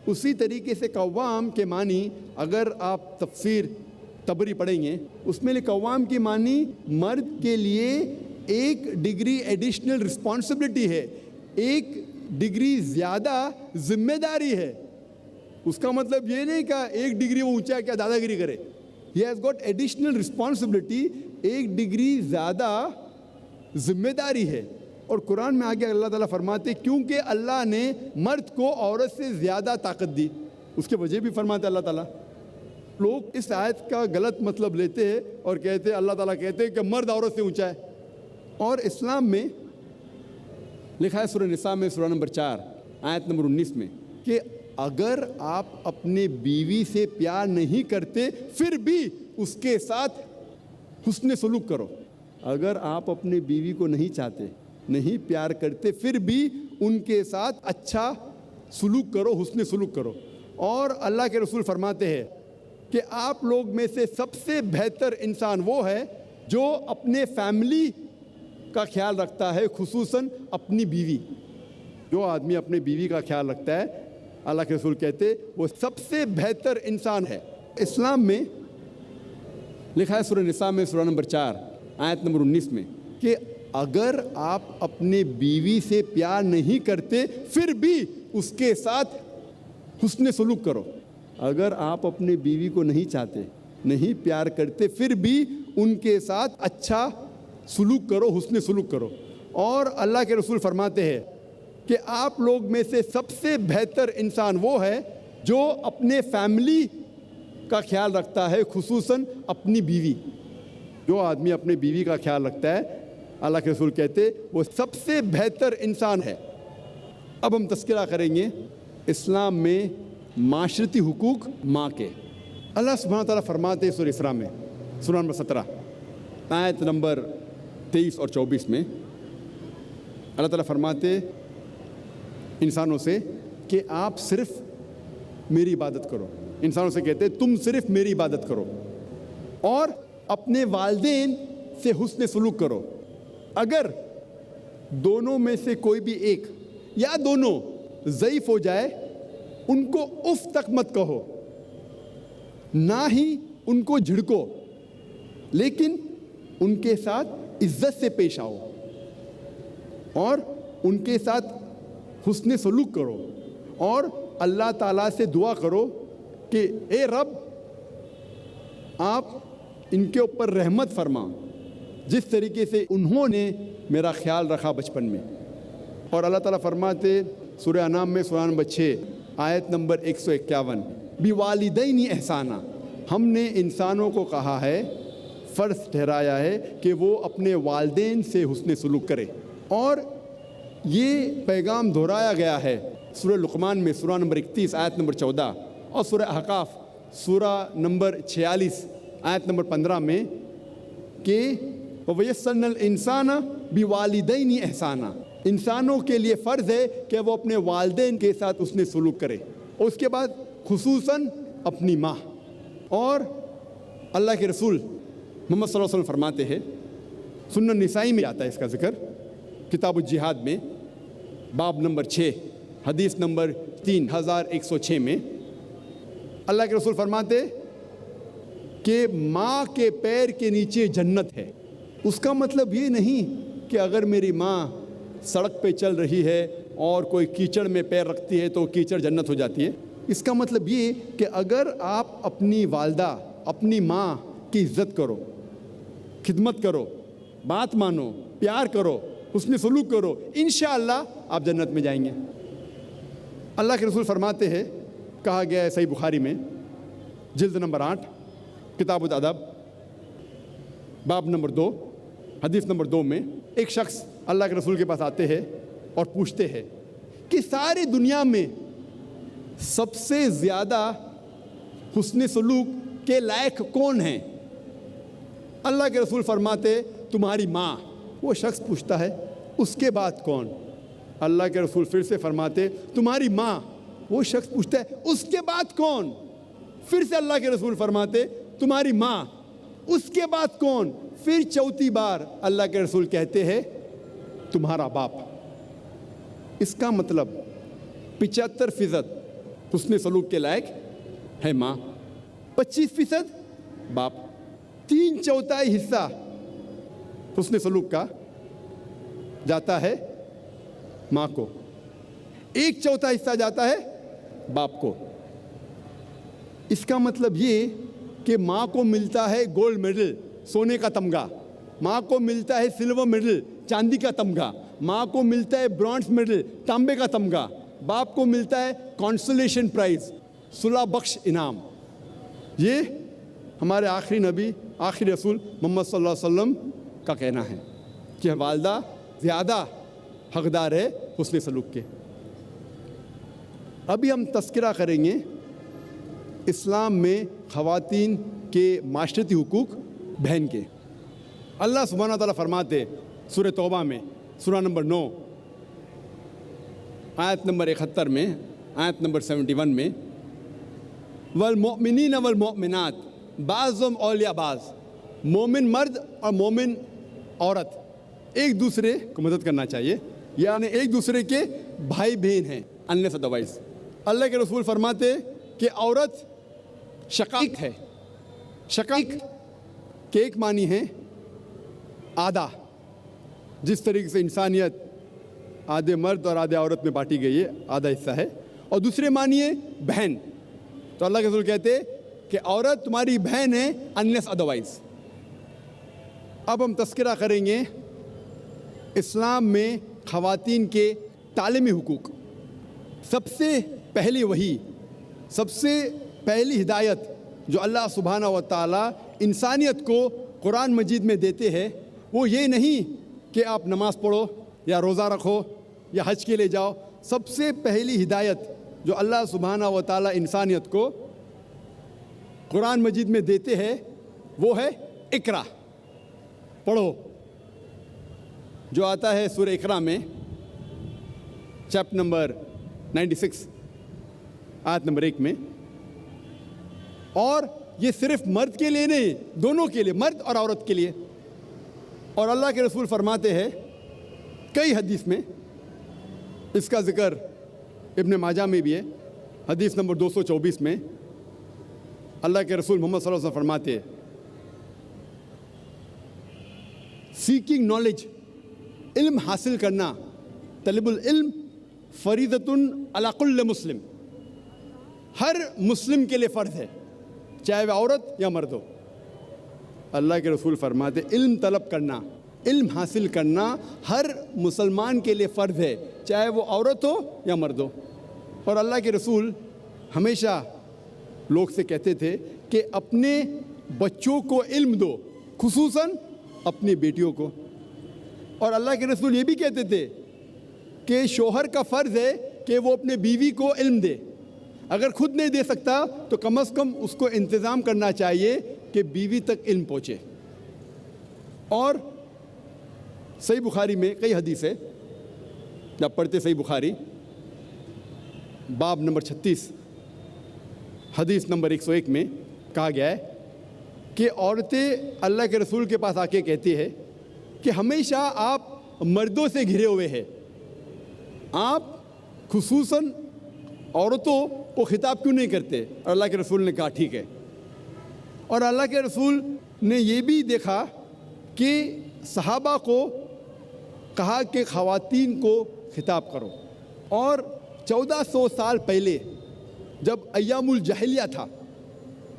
اسی طریقے سے قوام کے معنی اگر آپ تفسیر تبری پڑھیں گے اس میں قوام کی معنی مرد کے لیے ایک ڈگری ایڈیشنل رسپانسبلٹی ہے, ایک ڈگری زیادہ ذمہ داری ہے. اس کا مطلب یہ نہیں کہ ایک ڈگری وہ اونچا ہے کیا دادا گیری کرے. He has got additional responsibility, ایک ڈگری زیادہ ذمہ داری ہے. اور قرآن میں آگے اللہ تعالیٰ فرماتے کیونکہ اللہ نے مرد کو عورت سے زیادہ طاقت دی, اس کے وجہ بھی فرماتے اللہ تعالیٰ. لوگ اس آیت کا غلط مطلب لیتے ہیں اور کہتے ہیں اللہ تعالیٰ کہتے ہیں کہ مرد عورت سے اونچا ہے. اور اسلام میں لکھا ہے سورہ نساء میں سورہ نمبر 4 آیت نمبر 19 میں کہ اگر آپ اپنے بیوی سے پیار نہیں کرتے پھر بھی اس کے ساتھ حسن سلوک کرو. اگر آپ اپنے بیوی کو نہیں چاہتے, نہیں پیار کرتے, پھر بھی ان کے ساتھ اچھا سلوک کرو, حسن سلوک کرو. اور اللہ کے رسول فرماتے ہیں کہ آپ لوگ میں سے سب سے بہتر انسان وہ ہے جو اپنے فیملی کا خیال رکھتا ہے, خصوصاً اپنی بیوی. جو آدمی اپنے بیوی کا خیال رکھتا ہے اللہ کے رسول کہتے وہ سب سے بہتر انسان ہے. اسلام میں لکھا ہے سورہ نساء میں سورہ نمبر 4 آیت نمبر 19 میں کہ اگر آپ اپنے بیوی سے پیار نہیں کرتے پھر بھی اس کے ساتھ حسن سلوک کرو. اگر آپ اپنے بیوی کو نہیں چاہتے, نہیں پیار کرتے, پھر بھی ان کے ساتھ اچھا سلوک کرو, حسن سلوک کرو. اور اللہ کے رسول فرماتے ہیں کہ آپ لوگ میں سے سب سے بہتر انسان وہ ہے جو اپنے فیملی کا خیال رکھتا ہے, خصوصاً اپنی بیوی. جو آدمی اپنے بیوی کا خیال رکھتا ہے اللہ کے رسول کہتے وہ سب سے بہتر انسان ہے. اب ہم تذکرہ کریں گے اسلام میں معاشرتی حقوق ماں کے. اللہ سبحانہ تعالیٰ فرماتے سورہ اسراء میں سورہ نمبر 17 آیت نمبر 23 اور 24 میں اللہ تعالیٰ فرماتے انسانوں سے کہ آپ صرف میری عبادت کرو. انسانوں سے کہتے تم صرف میری عبادت کرو اور اپنے والدین سے حسن سلوک کرو. اگر دونوں میں سے کوئی بھی ایک یا دونوں ضعیف ہو جائے ان کو اف تک مت کہو, نہ ہی ان کو جھڑکو, لیکن ان کے ساتھ عزت سے پیش آؤ اور ان کے ساتھ حسن سلوک کرو. اور اللہ تعالیٰ سے دعا کرو کہ اے رب آپ ان کے اوپر رحمت فرما جس طریقے سے انہوں نے میرا خیال رکھا بچپن میں. اور اللہ تعالیٰ فرماتے سورہ انعام میں سورہ نمبر 6 آیت نمبر 151 بِوَالِدَيْنِ احسانہ, ہم نے انسانوں کو کہا ہے, فرض ٹھہرایا ہے کہ وہ اپنے والدین سے حسن سلوک کرے. اور یہ پیغام دہرایا گیا ہے سورہ لقمان میں سورہ نمبر 31 آیت نمبر 14 اور سورہ احقاف سورہ نمبر 46 آیت نمبر 15 میں کہ وَيَسَّرْنَا الْإِنسَانَ بِوَالِدَيْنِ احسانہ, انسانوں کے لیے فرض ہے کہ وہ اپنے والدین کے ساتھ حسن سلوک کرے, اور اس کے بعد خصوصاً اپنی ماں. اور اللہ کے رسول محمد صلی اللہ علیہ وسلم فرماتے ہیں, سنن نسائی میں آتا ہے اس کا ذکر کتاب الجہاد میں باب نمبر 6 حدیث نمبر 3106 میں اللہ کے رسول فرماتے کہ ماں کے پیر کے نیچے جنت ہے. اس کا مطلب یہ نہیں کہ اگر میری ماں سڑک پہ چل رہی ہے اور کوئی کیچڑ میں پیر رکھتی ہے تو کیچڑ جنت ہو جاتی ہے. اس کا مطلب یہ کہ اگر آپ اپنی والدہ اپنی ماں کی عزت کرو, خدمت کرو, بات مانو, پیار کرو, حسن سلوک کرو, انشاءاللہ آپ جنت میں جائیں گے. اللہ کے رسول فرماتے ہیں, کہا گیا ہے صحیح بخاری میں جلد نمبر 8 کتاب الادب باب نمبر 2 حدیث نمبر 2 میں ایک شخص اللہ کے رسول کے پاس آتے ہیں اور پوچھتے ہیں کہ ساری دنیا میں سب سے زیادہ حسن سلوک کے لائق کون ہیں؟ اللہ کے رسول فرماتے تمہاری ماں. وہ شخص پوچھتا ہے اس کے بعد کون؟ اللہ کے رسول پھر سے فرماتے تمہاری ماں. وہ شخص پوچھتا ہے اس کے بعد کون؟ پھر سے اللہ کے رسول فرماتے تمہاری ماں. اس کے بعد کون؟ پھر چوتھی بار اللہ کے رسول کہتے ہیں تمہارا باپ. اس کا مطلب 75% حسن سلوک کے لائق ہے ماں, 25% باپ, 3/4 حصہ حسن سلوک کا جاتا ہے ماں کو, 1/4 حصہ جاتا ہے باپ کو. اس کا مطلب یہ کہ ماں کو ملتا ہے گولڈ میڈل, سونے کا تمغہ, ماں کو ملتا ہے سلور میڈل, چاندی کا تمغہ, ماں کو ملتا ہے برونز میڈل, تانبے کا تمغہ, باپ کو ملتا ہے کانسولیشن پرائز, صلح بخش انعام. یہ ہمارے آخری نبی آخری رسول محمد صلی اللہ علیہ وسلم کا کہنا ہے کہ والدہ زیادہ حقدار ہے حسن سلوک کے. ابھی ہم تذکرہ کریں گے اسلام میں خواتین کے معاشرتی حقوق بہن کے. اللہ سبحانہ تعالیٰ فرماتے سورہ توبہ میں سورہ نمبر 9 آیت نمبر 71 میں, آیت نمبر 71 میں والمؤمنین والمؤمنات بعضهم اولیاء بعض. مومن مرد اور مومن عورت ایک دوسرے کو مدد کرنا چاہیے, یعنی ایک دوسرے کے بھائی بہن ہیں unless otherwise. اللہ کے رسول فرماتے کہ عورت شقیق ہے. شقیق کے ایک معنی ہے آدھا, جس طریقے سے انسانیت آدھے مرد اور آدھے عورت میں بانٹی گئی ہے, آدھا حصہ ہے. اور دوسرے معنی ہے بہن. تو اللہ کے رسول کہتے کہ عورت تمہاری بہن ہے unless otherwise. اب ہم تذکرہ کریں گے اسلام میں خواتین کے تعلیمی حقوق. سب سے پہلی وحی, سب سے پہلی ہدایت جو اللہ سبحانہ و تعالیٰ انسانیت کو قرآن مجید میں دیتے ہیں وہ یہ نہیں کہ آپ نماز پڑھو یا روزہ رکھو یا حج کے لیے جاؤ. سب سے پہلی ہدایت جو اللہ سبحانہ و تعالیٰ انسانیت کو قرآن مجید میں دیتے ہیں وہ ہے اقرا, پڑھو, جو آتا ہے سورہ اقرا میں چیپٹر نمبر 96 آیت نمبر 1 میں. اور یہ صرف مرد کے لیے نہیں, دونوں کے لیے, مرد اور عورت کے لیے. اور اللہ کے رسول فرماتے ہیں کئی حدیث میں, اس کا ذکر ابن ماجہ میں بھی ہے, حدیث نمبر 224 میں اللہ کے رسول محمد صلی اللہ علیہ وسلم فرماتے ہیں سیکنگ نالج, علم حاصل کرنا, طلب العلم فریضۃ علی کل مسلم, ہر مسلم کے لیے فرض ہے چاہے وہ عورت یا مرد ہو. اللہ کے رسول فرماتے علم طلب کرنا, علم حاصل کرنا ہر مسلمان کے لیے فرض ہے چاہے وہ عورت ہو یا مرد ہو. اور اللہ کے رسول ہمیشہ لوگ سے کہتے تھے کہ اپنے بچوں کو علم دو, خصوصاً اپنی بیٹیوں کو. اور اللہ کے رسول یہ بھی کہتے تھے کہ شوہر کا فرض ہے کہ وہ اپنے بیوی کو علم دے, اگر خود نہیں دے سکتا تو کم از کم اس کو انتظام کرنا چاہیے کہ بیوی تک علم پہنچے. اور صحیح بخاری میں کئی حدیث ہے, جب پڑھتے صحیح بخاری باب نمبر 36 حدیث نمبر 101 میں کہا گیا ہے کہ عورتیں اللہ کے رسول کے پاس آ کے کہتی ہے کہ ہمیشہ آپ مردوں سے گھرے ہوئے ہیں, آپ خصوصاً عورتوں کو خطاب کیوں نہیں کرتے؟ اور اللہ کے رسول نے کہا ٹھیک ہے. اور اللہ کے رسول نے یہ بھی دیکھا کہ صحابہ کو کہا کہ خواتین کو خطاب کرو. اور 1400 سال پہلے جب ایام الجاہلیہ تھا،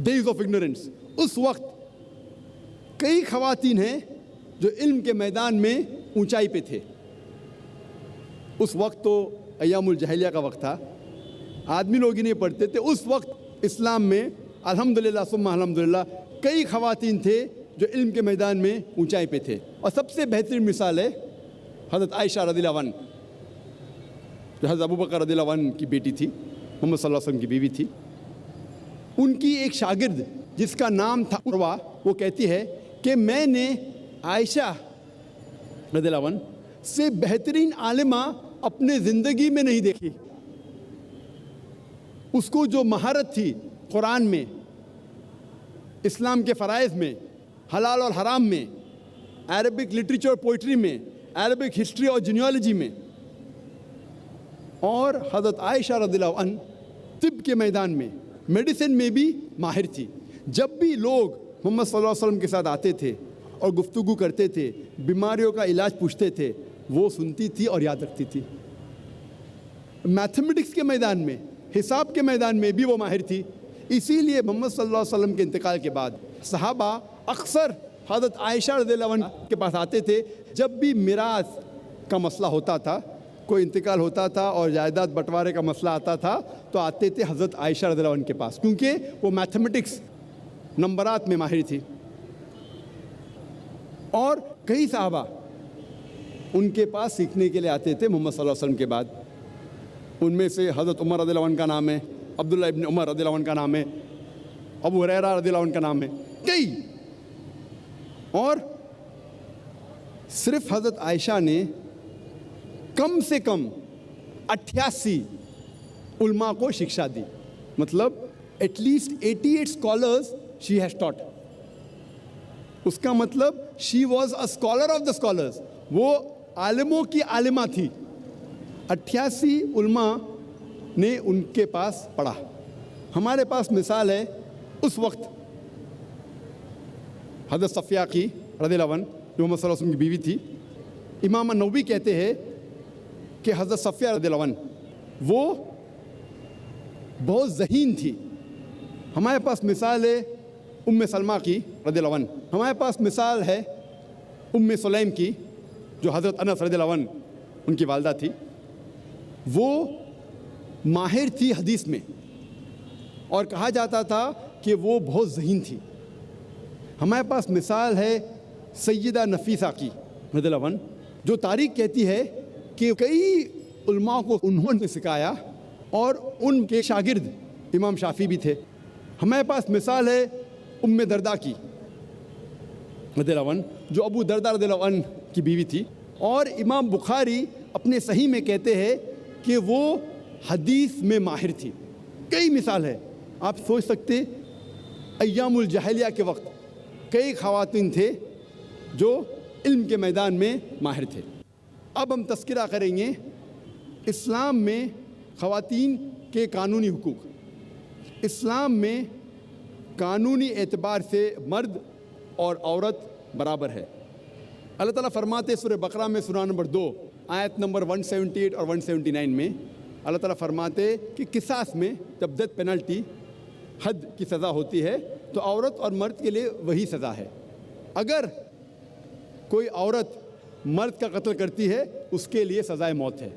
ڈیز آف اگنورنس، اس وقت کئی خواتین ہیں جو علم کے میدان میں اونچائی پہ تھے. اس وقت تو ایام الجاہلیہ کا وقت تھا، آدمی لوگ ہی نہیں پڑھتے تھے. اس وقت اسلام میں الحمدللہ ثم الحمدللہ کئی خواتین تھے جو علم کے میدان میں اونچائی پہ تھے. اور سب سے بہترین مثال ہے حضرت عائشہ رضی اللہ عنہ، جو حضرت ابوبکر رضی اللہ عنہ کی بیٹی تھی، محمد صلی اللہ علیہ وسلم کی بیوی تھی. ان کی ایک شاگرد جس کا نام تھا عروہ، وہ کہتی ہے کہ میں نے عائشہ رضی اللہ عنہ سے بہترین عالمہ اپنے زندگی میں نہیں دیکھی. اس کو جو مہارت تھی قرآن میں، اسلام کے فرائض میں، حلال اور حرام میں، عربک لٹریچر اور پوئٹری میں، عربک ہسٹری اور جینیالوجی میں، اور حضرت عائشہ رضی اللہ عنہ طب کے میدان میں، میڈیسن میں بھی ماہر تھی. جب بھی لوگ محمد صلی اللہ علیہ وسلم کے ساتھ آتے تھے اور گفتگو کرتے تھے، بیماریوں کا علاج پوچھتے تھے، وہ سنتی تھی اور یاد رکھتی تھی. میتھمیٹکس کے میدان میں، حساب کے میدان میں بھی وہ ماہر تھی. اسی لیے محمد صلی اللہ علیہ وسلم کے انتقال کے بعد صحابہ اکثر حضرت عائشہ رضی اللہ عنہ کے پاس آتے تھے. جب بھی میراث کا مسئلہ ہوتا تھا، کوئی انتقال ہوتا تھا اور جائیداد بٹوارے کا مسئلہ آتا تھا، تو آتے تھے حضرت عائشہ رضی اللہ عنہ کے پاس، کیونکہ وہ میتھمیٹکس، نمبرات میں ماہر تھی. اور کئی صحابہ ان کے پاس سیکھنے کے لیے آتے تھے محمد صلی اللہ علیہ وسلم کے بعد. ان میں سے حضرت عمر رضی اللہ عنہ کا نام ہے، عبداللہ ابن عمر رضی اللہ عنہ کا نام ہے، ابو ہریرہ رضی اللہ عنہ کا نام ہے، کئی. اور صرف حضرت عائشہ نے کم سے کم 88 علماء کو شکشا دی. مطلب at least 88 scholars she has taught. اس کا مطلب she was a scholar of the scholars, وہ عالموں کی عالمہ تھی. 88 علماء نے ان کے پاس پڑھا. ہمارے پاس مثال ہے اس وقت حضرت صفیہ کی رضی اللہ عنہ، جو محمد صلی اللہ علیہ وسلم کی بیوی تھی. امام نووی کہتے ہیں کہ حضرت صفیہ رضی اللہ عنہ وہ بہت ذہین تھی. ہمارے پاس مثال ہے ام سلمہ کی رضی اللہ عنہ. ہمارے پاس مثال ہے ام سلیم کی، جو حضرت انس رضی اللہ عنہ ان کی والدہ تھی. وہ ماہر تھی حدیث میں، اور کہا جاتا تھا کہ وہ بہت ذہین تھی. ہمارے پاس مثال ہے سیدہ نفیسہ کی رضی اللہ عنہ، جو تاریخ کہتی ہے کہ کئی علماء کو انہوں نے سکھایا، اور ان کے شاگرد امام شافعی بھی تھے. ہمارے پاس مثال ہے ام درداء کی رضی اللہ عنہ، جو ابو درداء رضی اللہ عنہ کی بیوی تھی. اور امام بخاری اپنے صحیح میں کہتے ہیں کہ وہ حدیث میں ماہر تھی. کئی مثال ہے. آپ سوچ سکتے ایام الجاہلیہ کے وقت کئی خواتین تھے جو علم کے میدان میں ماہر تھے. اب ہم تذکرہ کریں گے اسلام میں خواتین کے قانونی حقوق. اسلام میں قانونی اعتبار سے مرد اور عورت برابر ہے. اللہ تعالیٰ فرماتے سورہ بقرہ میں سورہ نمبر 2 آیت نمبر 178 اور 179 میں اللہ تعالیٰ فرماتے کہ قصاص میں جب ڈیتھ پینلٹی، حد کی سزا ہوتی ہے، تو عورت اور مرد کے لیے وہی سزا ہے. اگر کوئی عورت مرد کا قتل کرتی ہے اس کے لیے سزائے موت ہے.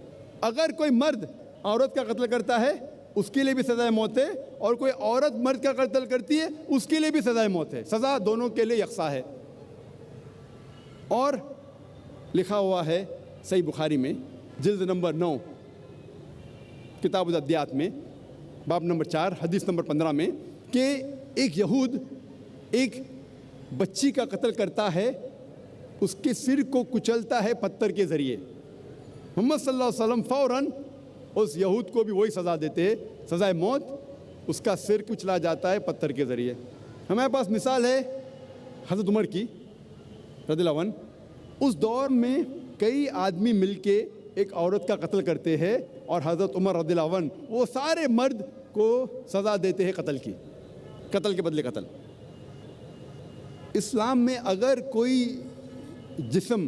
اگر کوئی مرد عورت کا قتل کرتا ہے اس کے لیے بھی سزائے موت ہے، اور کوئی عورت مرد کا قتل کرتی ہے اس کے لیے بھی سزائے موت ہے. سزا دونوں کے لیے یکساں ہے. اور لکھا ہوا ہے صحیح بخاری میں جلد نمبر 9 کتاب الادیات میں باب نمبر 4 حدیث نمبر 15 میں کہ ایک یہود ایک بچی کا قتل کرتا ہے، اس کے سر کو کچلتا ہے پتھر کے ذریعے. محمد صلی اللہ علیہ وسلم فوراً اس یہود کو بھی وہی سزا دیتے ہیں، سزائے موت. اس کا سر کچلا جاتا ہے پتھر کے ذریعے. ہمارے پاس مثال ہے حضرت عمر کی رضی اللہ عنہ. اس دور میں کئی آدمی مل کے ایک عورت کا قتل کرتے ہیں، اور حضرت عمر رضی اللہ عنہ وہ سارے مرد کو سزا دیتے ہیں قتل کی، قتل کے بدلے قتل. اسلام میں اگر کوئی جسم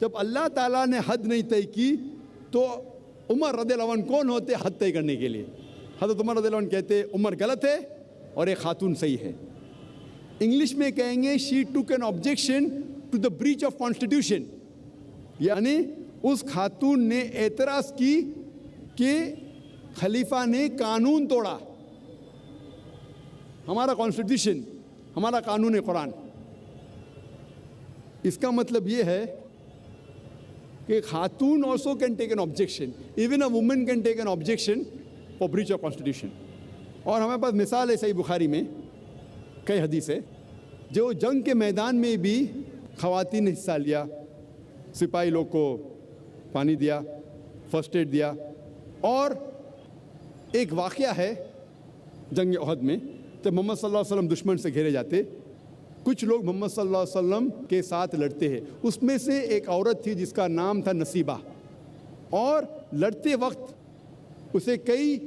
جب اللہ تعالیٰ نے حد نہیں طے کی تو عمر رضی اللہ عنہ کون ہوتے حد طے کرنے کے لیے؟ حضرت عمر رضی اللہ عنہ کہتے عمر غلط ہے اور ایک خاتون صحیح ہے. انگلش میں کہیں گے she took an objection to the breach of constitution, یعنی اس خاتون نے اعتراض کی کہ خلیفہ نے قانون توڑا. ہمارا کانسٹیٹیوشن، ہمارا قانون قرآن. اس کا مطلب یہ ہے کہ خاتون also can take an objection, even a woman can take an objection for breach of constitution. اور ہمارے پاس مثال ہے صحیح بخاری میں کئی حدیث ہے جو جنگ کے میدان میں بھی خواتین نے حصہ لیا، سپاہی لوگ کو پانی دیا، فرسٹ ایڈ دیا. اور ایک واقعہ ہے جنگ احد میں، تو محمد صلی اللہ علیہ وسلم دشمن سے گھیرے جاتے، کچھ لوگ محمد صلی اللہ علیہ وسلم کے ساتھ لڑتے ہیں. اس میں سے ایک عورت تھی جس کا نام تھا نصیبہ، اور لڑتے وقت اسے کئی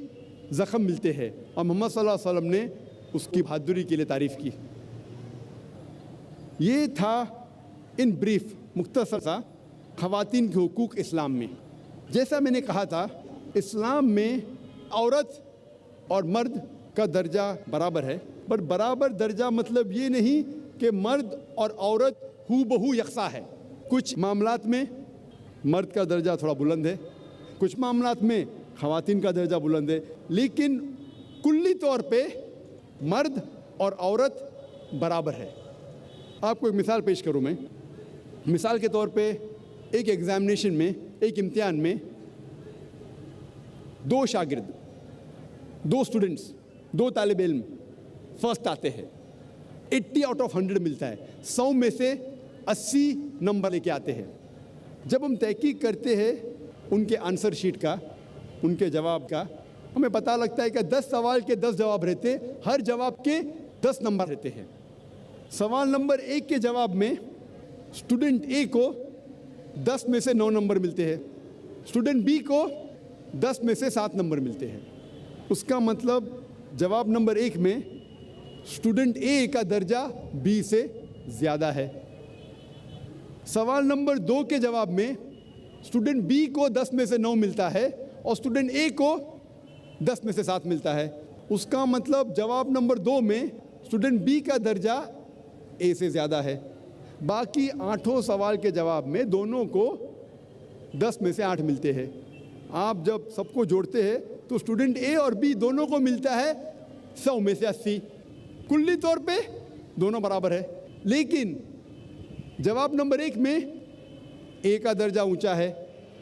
زخم ملتے ہیں اور محمد صلی اللہ علیہ وسلم نے اس کی بہادری کے لیے تعریف کی. یہ تھا ان بریف مختصر سا خواتین کے حقوق اسلام میں. جیسا میں نے کہا تھا، اسلام میں عورت اور مرد کا درجہ برابر ہے، پر برابر درجہ مطلب یہ نہیں کہ مرد اور عورت ہو بہو یکساں ہے. کچھ معاملات میں مرد کا درجہ تھوڑا بلند ہے، کچھ معاملات میں خواتین کا درجہ بلند ہے، لیکن کلی طور پہ مرد اور عورت برابر ہے. آپ کو ایک مثال پیش کروں میں. مثال کے طور پہ ایک ایگزامینیشن میں، ایک امتحان میں دو شاگرد، دو اسٹوڈنٹس، دو طالب علم فرسٹ آتے ہیں، 80 آؤٹ آف 100 ملتا ہے، 100 میں سے 80 نمبر لے کے آتے ہیں. جب ہم تحقیق کرتے ہیں ان کے آنسر شیٹ کا، ان کے جواب کا، ہمیں پتہ لگتا ہے کہ 10 سوال کے 10 جواب رہتے، ہر جواب کے 10 نمبر رہتے ہیں. سوال نمبر 1 کے جواب میں اسٹوڈنٹ اے کو 10 میں سے 9 نمبر ملتے ہیں، اسٹوڈنٹ بی کو 10 میں سے 7 نمبر ملتے ہیں. اس کا مطلب جواب نمبر 1 میں اسٹوڈنٹ اے کا درجہ بی سے زیادہ ہے. سوال نمبر 2 کے جواب میں اسٹوڈنٹ بی کو 10 میں سے 9 ملتا ہے اور اسٹوڈنٹ اے کو 10 میں سے 7 ملتا ہے. اس کا مطلب جواب نمبر 2 میں اسٹوڈنٹ بی کا درجہ اے سے زیادہ ہے. باقی 8 سوال کے جواب میں دونوں کو 10 میں سے 8 ملتے ہیں. آپ جب سب کو جوڑتے ہیں تو اسٹوڈنٹ اے اور بی دونوں کو ملتا ہے 100 میں سے 80. کلی طور پہ دونوں برابر ہے، لیکن جواب نمبر 1 میں اے کا درجہ اونچا ہے،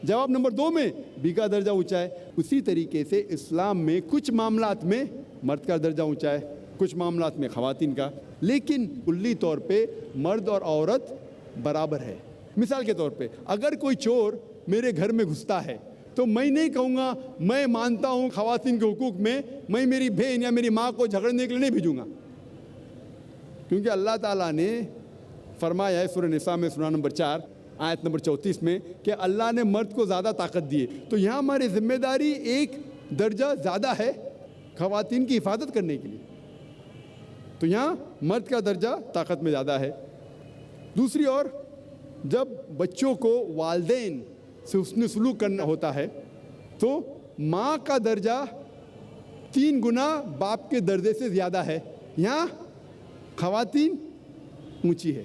جواب نمبر 2 میں بی کا درجہ اونچا ہے. اسی طریقے سے اسلام میں کچھ معاملات میں مرد کا درجہ اونچا ہے، کچھ معاملات میں خواتین کا، لیکن کلی طور پہ مرد اور عورت برابر ہے. مثال کے طور پہ اگر کوئی چور میرے گھر میں گھستا ہے تو میں نہیں کہوں گا میں مانتا ہوں خواتین کے حقوق میں میری بہن یا میری ماں کو جھگڑنے کے لیے نہیں بھیجوں گا، کیونکہ اللہ تعالیٰ نے فرمایا ہے سورہ نساء میں سورہ نمبر 4 آیت نمبر 34 میں کہ اللہ نے مرد کو زیادہ طاقت دی ہے. تو یہاں ہماری ذمہ داری ایک درجہ زیادہ ہے خواتین کی حفاظت کرنے کے لیے، تو یہاں مرد کا درجہ طاقت میں زیادہ ہے. دوسری اور جب بچوں کو والدین سے حسن سلوک کرنا ہوتا ہے تو ماں کا درجہ 3 گنا باپ کے درجے سے زیادہ ہے. یہاں خواتین اونچی ہے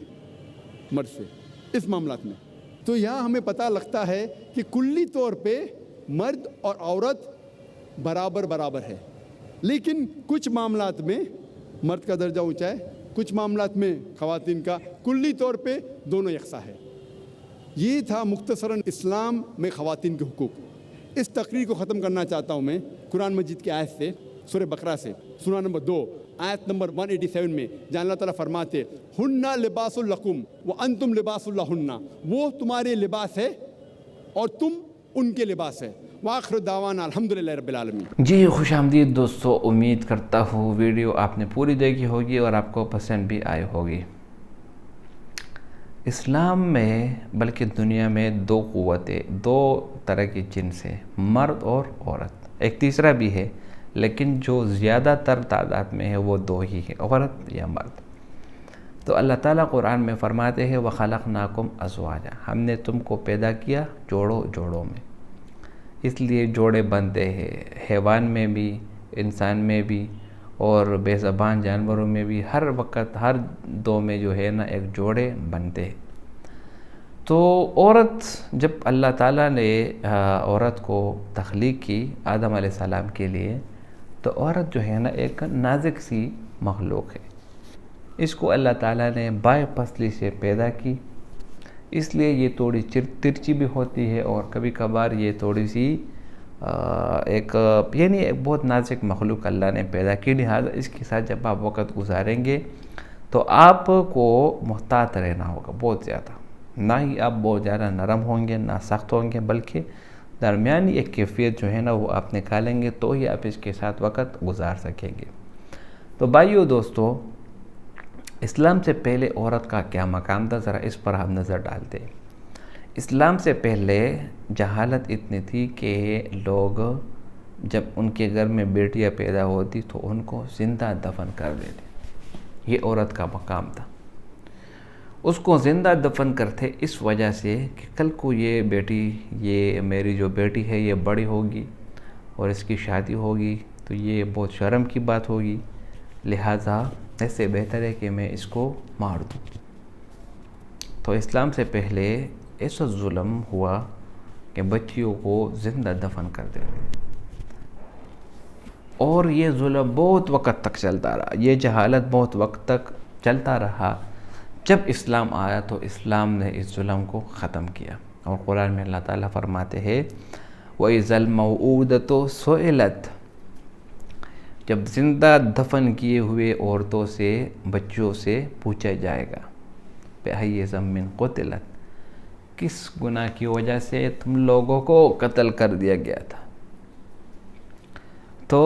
مرد سے اس معاملات میں. تو یہاں ہمیں پتہ لگتا ہے کہ کلی طور پہ مرد اور عورت برابر ہے، لیکن کچھ معاملات میں مرد کا درجہ اونچا ہے، کچھ معاملات میں خواتین کا، کلی طور پہ دونوں یکساں ہے. یہ تھا مختصراً اسلام میں خواتین کے حقوق. اس تقریر کو ختم کرنا چاہتا ہوں میں قرآن مجید کی آیت سے، سورہ بقرہ سے، سورہ نمبر 2 آیت نمبر 187 میں، جہاں اللہ تعالیٰ فرماتے ہن لباس لکم وانتم لباس لہن، وہ تمہارے لباس ہے اور تم ان کے لباس ہے. وآخر دعوانا الحمدللہ رب العالمین. جی خوش آمدید دوستو، امید کرتا ہوں ویڈیو آپ نے پوری دیکھی ہوگی اور آپ کو پسند بھی آئی ہوگی. اسلام میں بلکہ دنیا میں 2 قوتیں، 2 طرح کی جنس ہیں، مرد اور عورت. ایک تیسرا بھی ہے لیکن جو زیادہ تر تعداد میں ہے وہ 2 ہی ہے، عورت یا مرد. تو اللہ تعالیٰ قرآن میں فرماتے ہیں وَخَلَقْنَاكُمْ أَزْوَاجًا، ہم نے تم کو پیدا کیا جوڑوں میں، اس لیے جوڑے بنتے ہیں حیوان میں بھی، انسان میں بھی، اور بے زبان جانوروں میں بھی، ہر وقت ہر دو میں جو ہے نا ایک جوڑے بنتے ہیں۔ تو عورت، جب اللہ تعالیٰ نے عورت کو تخلیق کی آدم علیہ السلام کے لیے، تو عورت جو ہے نا ایک نازک سی مخلوق ہے، اس کو اللہ تعالیٰ نے بائیں پسلی سے پیدا کی، اس لیے یہ تھوڑی ترچی بھی ہوتی ہے، اور کبھی کبھار یہ تھوڑی سی ایک بہت نازک مخلوق اللہ نے پیدا کی، لہٰذا اس کے ساتھ جب آپ وقت گزاریں گے تو آپ کو محتاط رہنا ہوگا بہت زیادہ، نہ ہی آپ بہت زیادہ نرم ہوں گے نہ سخت ہوں گے، بلکہ درمیانی ایک کیفیت جو ہے نا وہ آپ نکالیں گے تو ہی آپ اس کے ساتھ وقت گزار سکیں گے۔ تو بھائیو دوستو، اسلام سے پہلے عورت کا کیا مقام تھا، ذرا اس پر ہم نظر ڈالتے ہیں۔ اسلام سے پہلے جہالت اتنی تھی کہ لوگ جب ان کے گھر میں بیٹیاں پیدا ہوتی تو ان کو زندہ دفن کر دیتے، یہ عورت کا مقام تھا۔ اس کو زندہ دفن کرتے اس وجہ سے کہ کل کو یہ بیٹی، یہ میری جو بیٹی ہے یہ بڑی ہوگی اور اس کی شادی ہوگی تو یہ بہت شرم کی بات ہوگی، لہٰذا ایسے بہتر ہے کہ میں اس کو مار دوں۔ تو اسلام سے پہلے ایسا ظلم ہوا کہ بچیوں کو زندہ دفن کر دیتے، اور یہ ظلم بہت وقت تک چلتا رہا، یہ جہالت بہت وقت تک چلتا رہا۔ جب اسلام آیا تو اسلام نے اس ظلم کو ختم کیا، اور قرآن میں اللہ تعالیٰ فرماتے ہیں وَإِذَا الْمَوْءُودَةُ سُئِلَتْ، جب زندہ دفن کیے ہوئے عورتوں سے، بچوں سے پوچھا جائے گا بِأَيِّ ذَنبٍ قُتِلَتْ، کس گناہ کی وجہ سے تم لوگوں کو قتل کر دیا گیا تھا۔ تو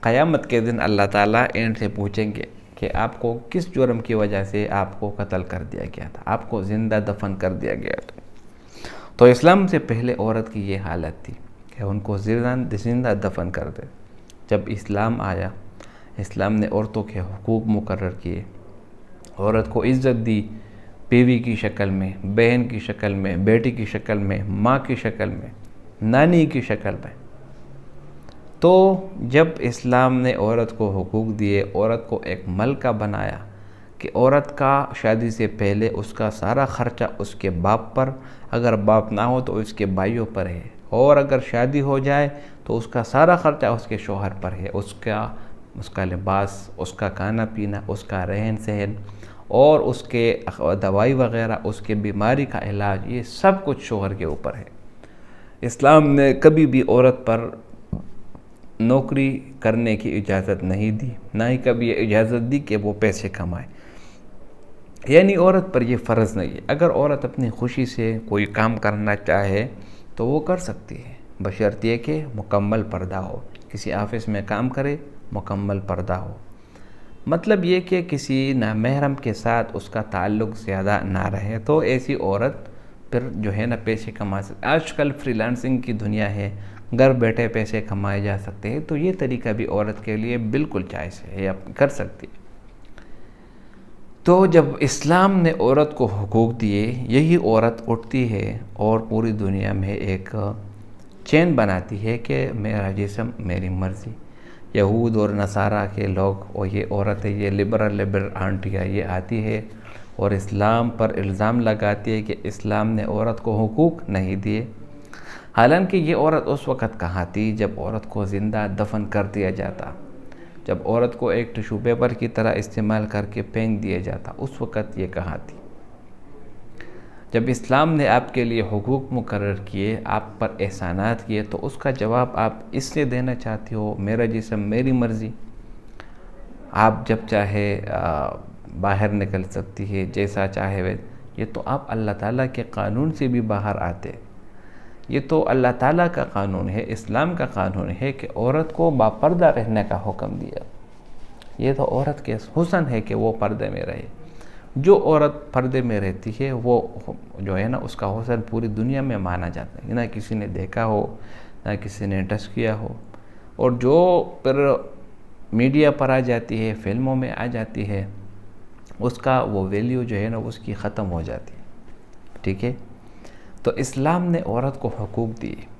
قیامت کے دن اللہ تعالیٰ ان سے پوچھیں گے کہ آپ کو کس جرم کی وجہ سے آپ کو قتل کر دیا گیا تھا، آپ کو زندہ دفن کر دیا گیا تھا۔ تو اسلام سے پہلے عورت کی یہ حالت تھی کہ ان کو زندہ دفن کر دے۔ جب اسلام آیا، اسلام نے عورتوں کے حقوق مقرر کیے، عورت کو عزت دی، بیوی کی شکل میں، بہن کی شکل میں، بیٹی کی شکل میں، ماں کی شکل میں، نانی کی شکل میں۔ تو جب اسلام نے عورت کو حقوق دیے، عورت کو ایک ملکہ بنایا کہ عورت کا شادی سے پہلے اس کا سارا خرچہ اس کے باپ پر، اگر باپ نہ ہو تو اس کے بھائیوں پر ہے، اور اگر شادی ہو جائے تو اس کا سارا خرچہ اس کے شوہر پر ہے، اس کا لباس، اس کا کھانا پینا، اس کا رہن سہن، اور اس کے دوائی وغیرہ، اس کے بیماری کا علاج، یہ سب کچھ شوہر کے اوپر ہے۔ اسلام نے کبھی بھی عورت پر نوکری کرنے کی اجازت نہیں دی، نہ ہی کبھی یہ اجازت دی کہ وہ پیسے کمائے، یعنی عورت پر یہ فرض نہیں ہے۔ اگر عورت اپنی خوشی سے کوئی کام کرنا چاہے تو وہ کر سکتی ہے، بشرطیہ کہ مکمل پردہ ہو، کسی آفس میں کام کرے مکمل پردہ ہو، مطلب یہ کہ کسی نامحرم کے ساتھ اس کا تعلق زیادہ نہ رہے، تو ایسی عورت پھر جو ہے نا پیسے کما سکتے۔ آج کل فری لانسنگ کی دنیا ہے، گھر بیٹھے پیسے کمائے جا سکتے ہیں، تو یہ طریقہ بھی عورت کے لیے بالکل جائز ہے، یہ کر سکتی ہے۔ تو جب اسلام نے عورت کو حقوق دیے، یہی عورت اٹھتی ہے اور پوری دنیا میں ایک چین بناتی ہے کہ میرا جسم میری مرضی۔ یہود اور نصارہ کے لوگ، اور یہ عورتیں، یہ لبرل آنٹیاں، یہ آتی ہے اور اسلام پر الزام لگاتی ہے کہ اسلام نے عورت کو حقوق نہیں دیے، حالانکہ یہ عورت اس وقت کہاں تھی جب عورت کو زندہ دفن کر دیا جاتا، جب عورت کو ایک ٹشو پیپر کی طرح استعمال کر کے پھینک دیا جاتا، اس وقت یہ کہاں تھی۔ جب اسلام نے آپ کے لیے حقوق مقرر کیے، آپ پر احسانات کیے، تو اس کا جواب آپ اس سے دینا چاہتے ہو میرا جسم میری مرضی، آپ جب چاہے باہر نکل سکتی ہے، جیسا چاہے، یہ تو آپ اللہ تعالیٰ کے قانون سے بھی باہر آتے۔ یہ تو اللہ تعالیٰ کا قانون ہے، اسلام کا قانون ہے کہ عورت کو باپردہ رہنے کا حکم دیا۔ یہ تو عورت کے حسن ہے کہ وہ پردے میں رہے۔ جو عورت پردے میں رہتی ہے وہ جو ہے نا اس کا حسن پوری دنیا میں مانا جاتا ہے، نہ کسی نے دیکھا ہو، نہ کسی نے ٹچ کیا ہو، اور جو پھر میڈیا پر آ جاتی ہے، فلموں میں آ جاتی ہے، اس کا وہ ویلیو جو ہے نا اس کی ختم ہو جاتی ہے. ٹھیک ہے. تو اسلام نے عورت کو حقوق دیے.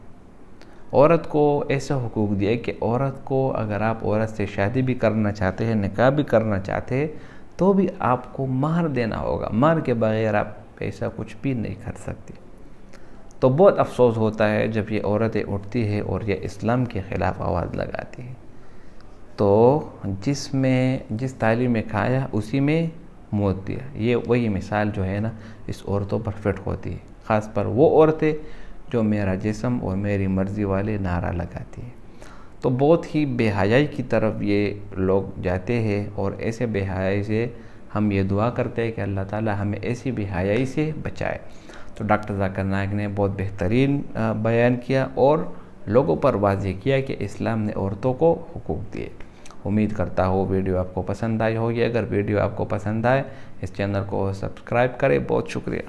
عورت کو ایسا حقوق دیا کہ عورت کو اگر آپ عورت سے شادی بھی کرنا چاہتے ہیں, نکاح بھی کرنا چاہتے ہیں, تو بھی آپ کو مہر دینا ہوگا. مہر کے بغیر آپ ایسا کچھ بھی نہیں کر سکتے. تو بہت افسوس ہوتا ہے جب یہ عورتیں اٹھتی ہے اور یہ اسلام کے خلاف آواز لگاتی ہے. تو جس تعلیم میں کھایا اسی میں موت دیا. یہ وہی مثال جو ہے نا اس عورتوں پر فٹ ہوتی ہے, خاص پر وہ عورتیں جو میرا جسم اور میری مرضی والے نعرہ لگاتی ہیں. تو بہت ہی بے حیائی کی طرف یہ لوگ جاتے ہیں, اور ایسے بے حیائی سے ہم یہ دعا کرتے ہیں کہ اللہ تعالی ہمیں ایسی بے حیائی سے بچائے. تو ڈاکٹر ذاکر نائک نے بہت بہترین بیان کیا اور لوگوں پر واضح کیا کہ اسلام نے عورتوں کو حقوق دیے. امید کرتا ہوں ویڈیو آپ کو پسند آئی ہوگی. اگر ویڈیو آپ کو پسند آئے اس چینل کو سبسکرائب کریں. بہت شکریہ.